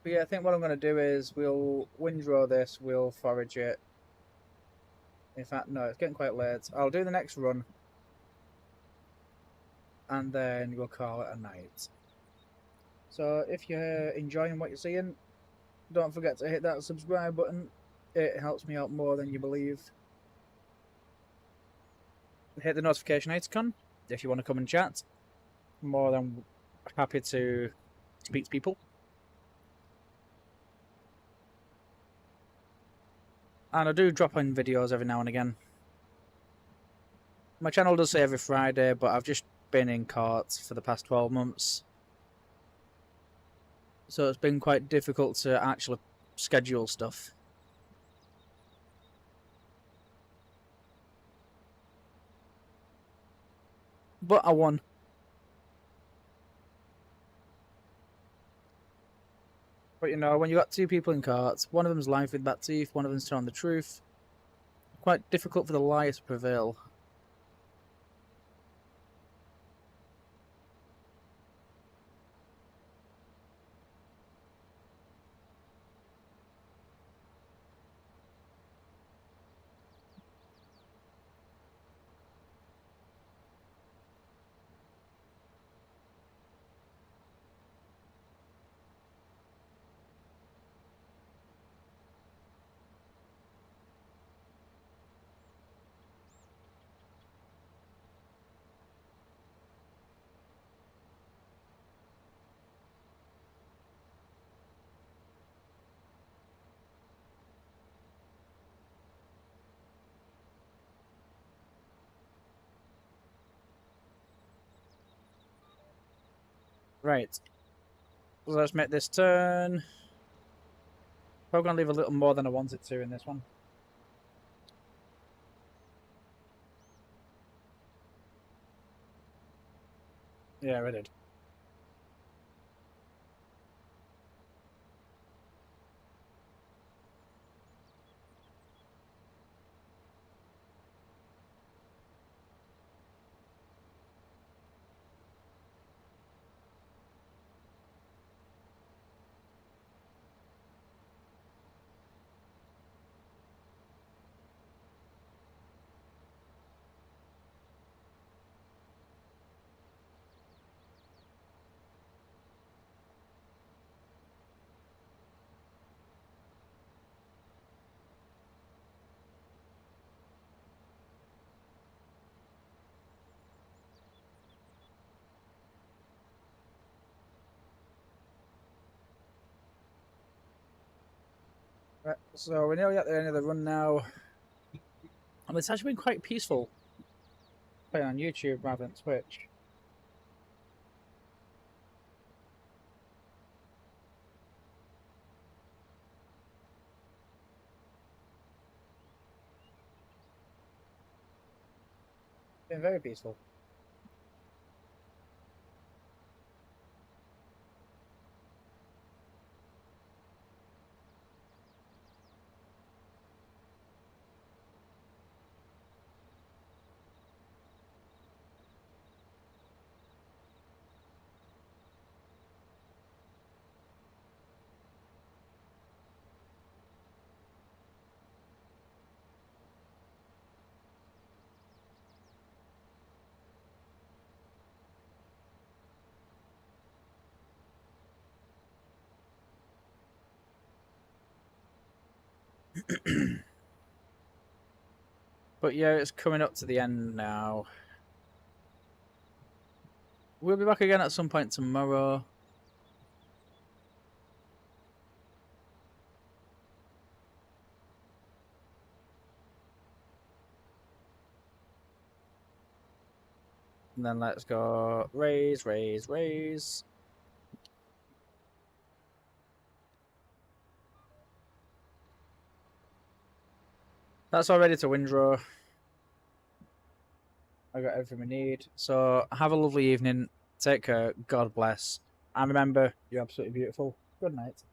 But yeah, I think what I'm going to do is we'll windrow this, we'll forage it. In fact, no, it's getting quite late. I'll do the next run, and then we'll call it a night. So if you're enjoying what you're seeing, don't forget to hit that subscribe button. It helps me out more than you believe. Hit the notification icon if you want to come and chat. More than happy to speak to people. And I do drop in videos every now and again. My channel does say every Friday, but I've just been in court for the past 12 months. So it's been quite difficult to actually schedule stuff. But I won. But you know, when you got two people in carts, one of them's lying with back teeth, one of them's telling the truth. Quite difficult for the liar to prevail. Right. So let's make this turn. Probably going to leave a little more than I wanted to in this one. Yeah, I did. Right, so we're nearly at the end of the run now. And it's actually been quite peaceful playing on YouTube rather than Twitch. It's been very peaceful. But yeah, it's coming up to the end now. We'll be back again at some point tomorrow. And then let's go raise, raise, raise. That's all ready to windrow. I got everything we need. So have a lovely evening. Take care. God bless. And remember, you're absolutely beautiful. Good night.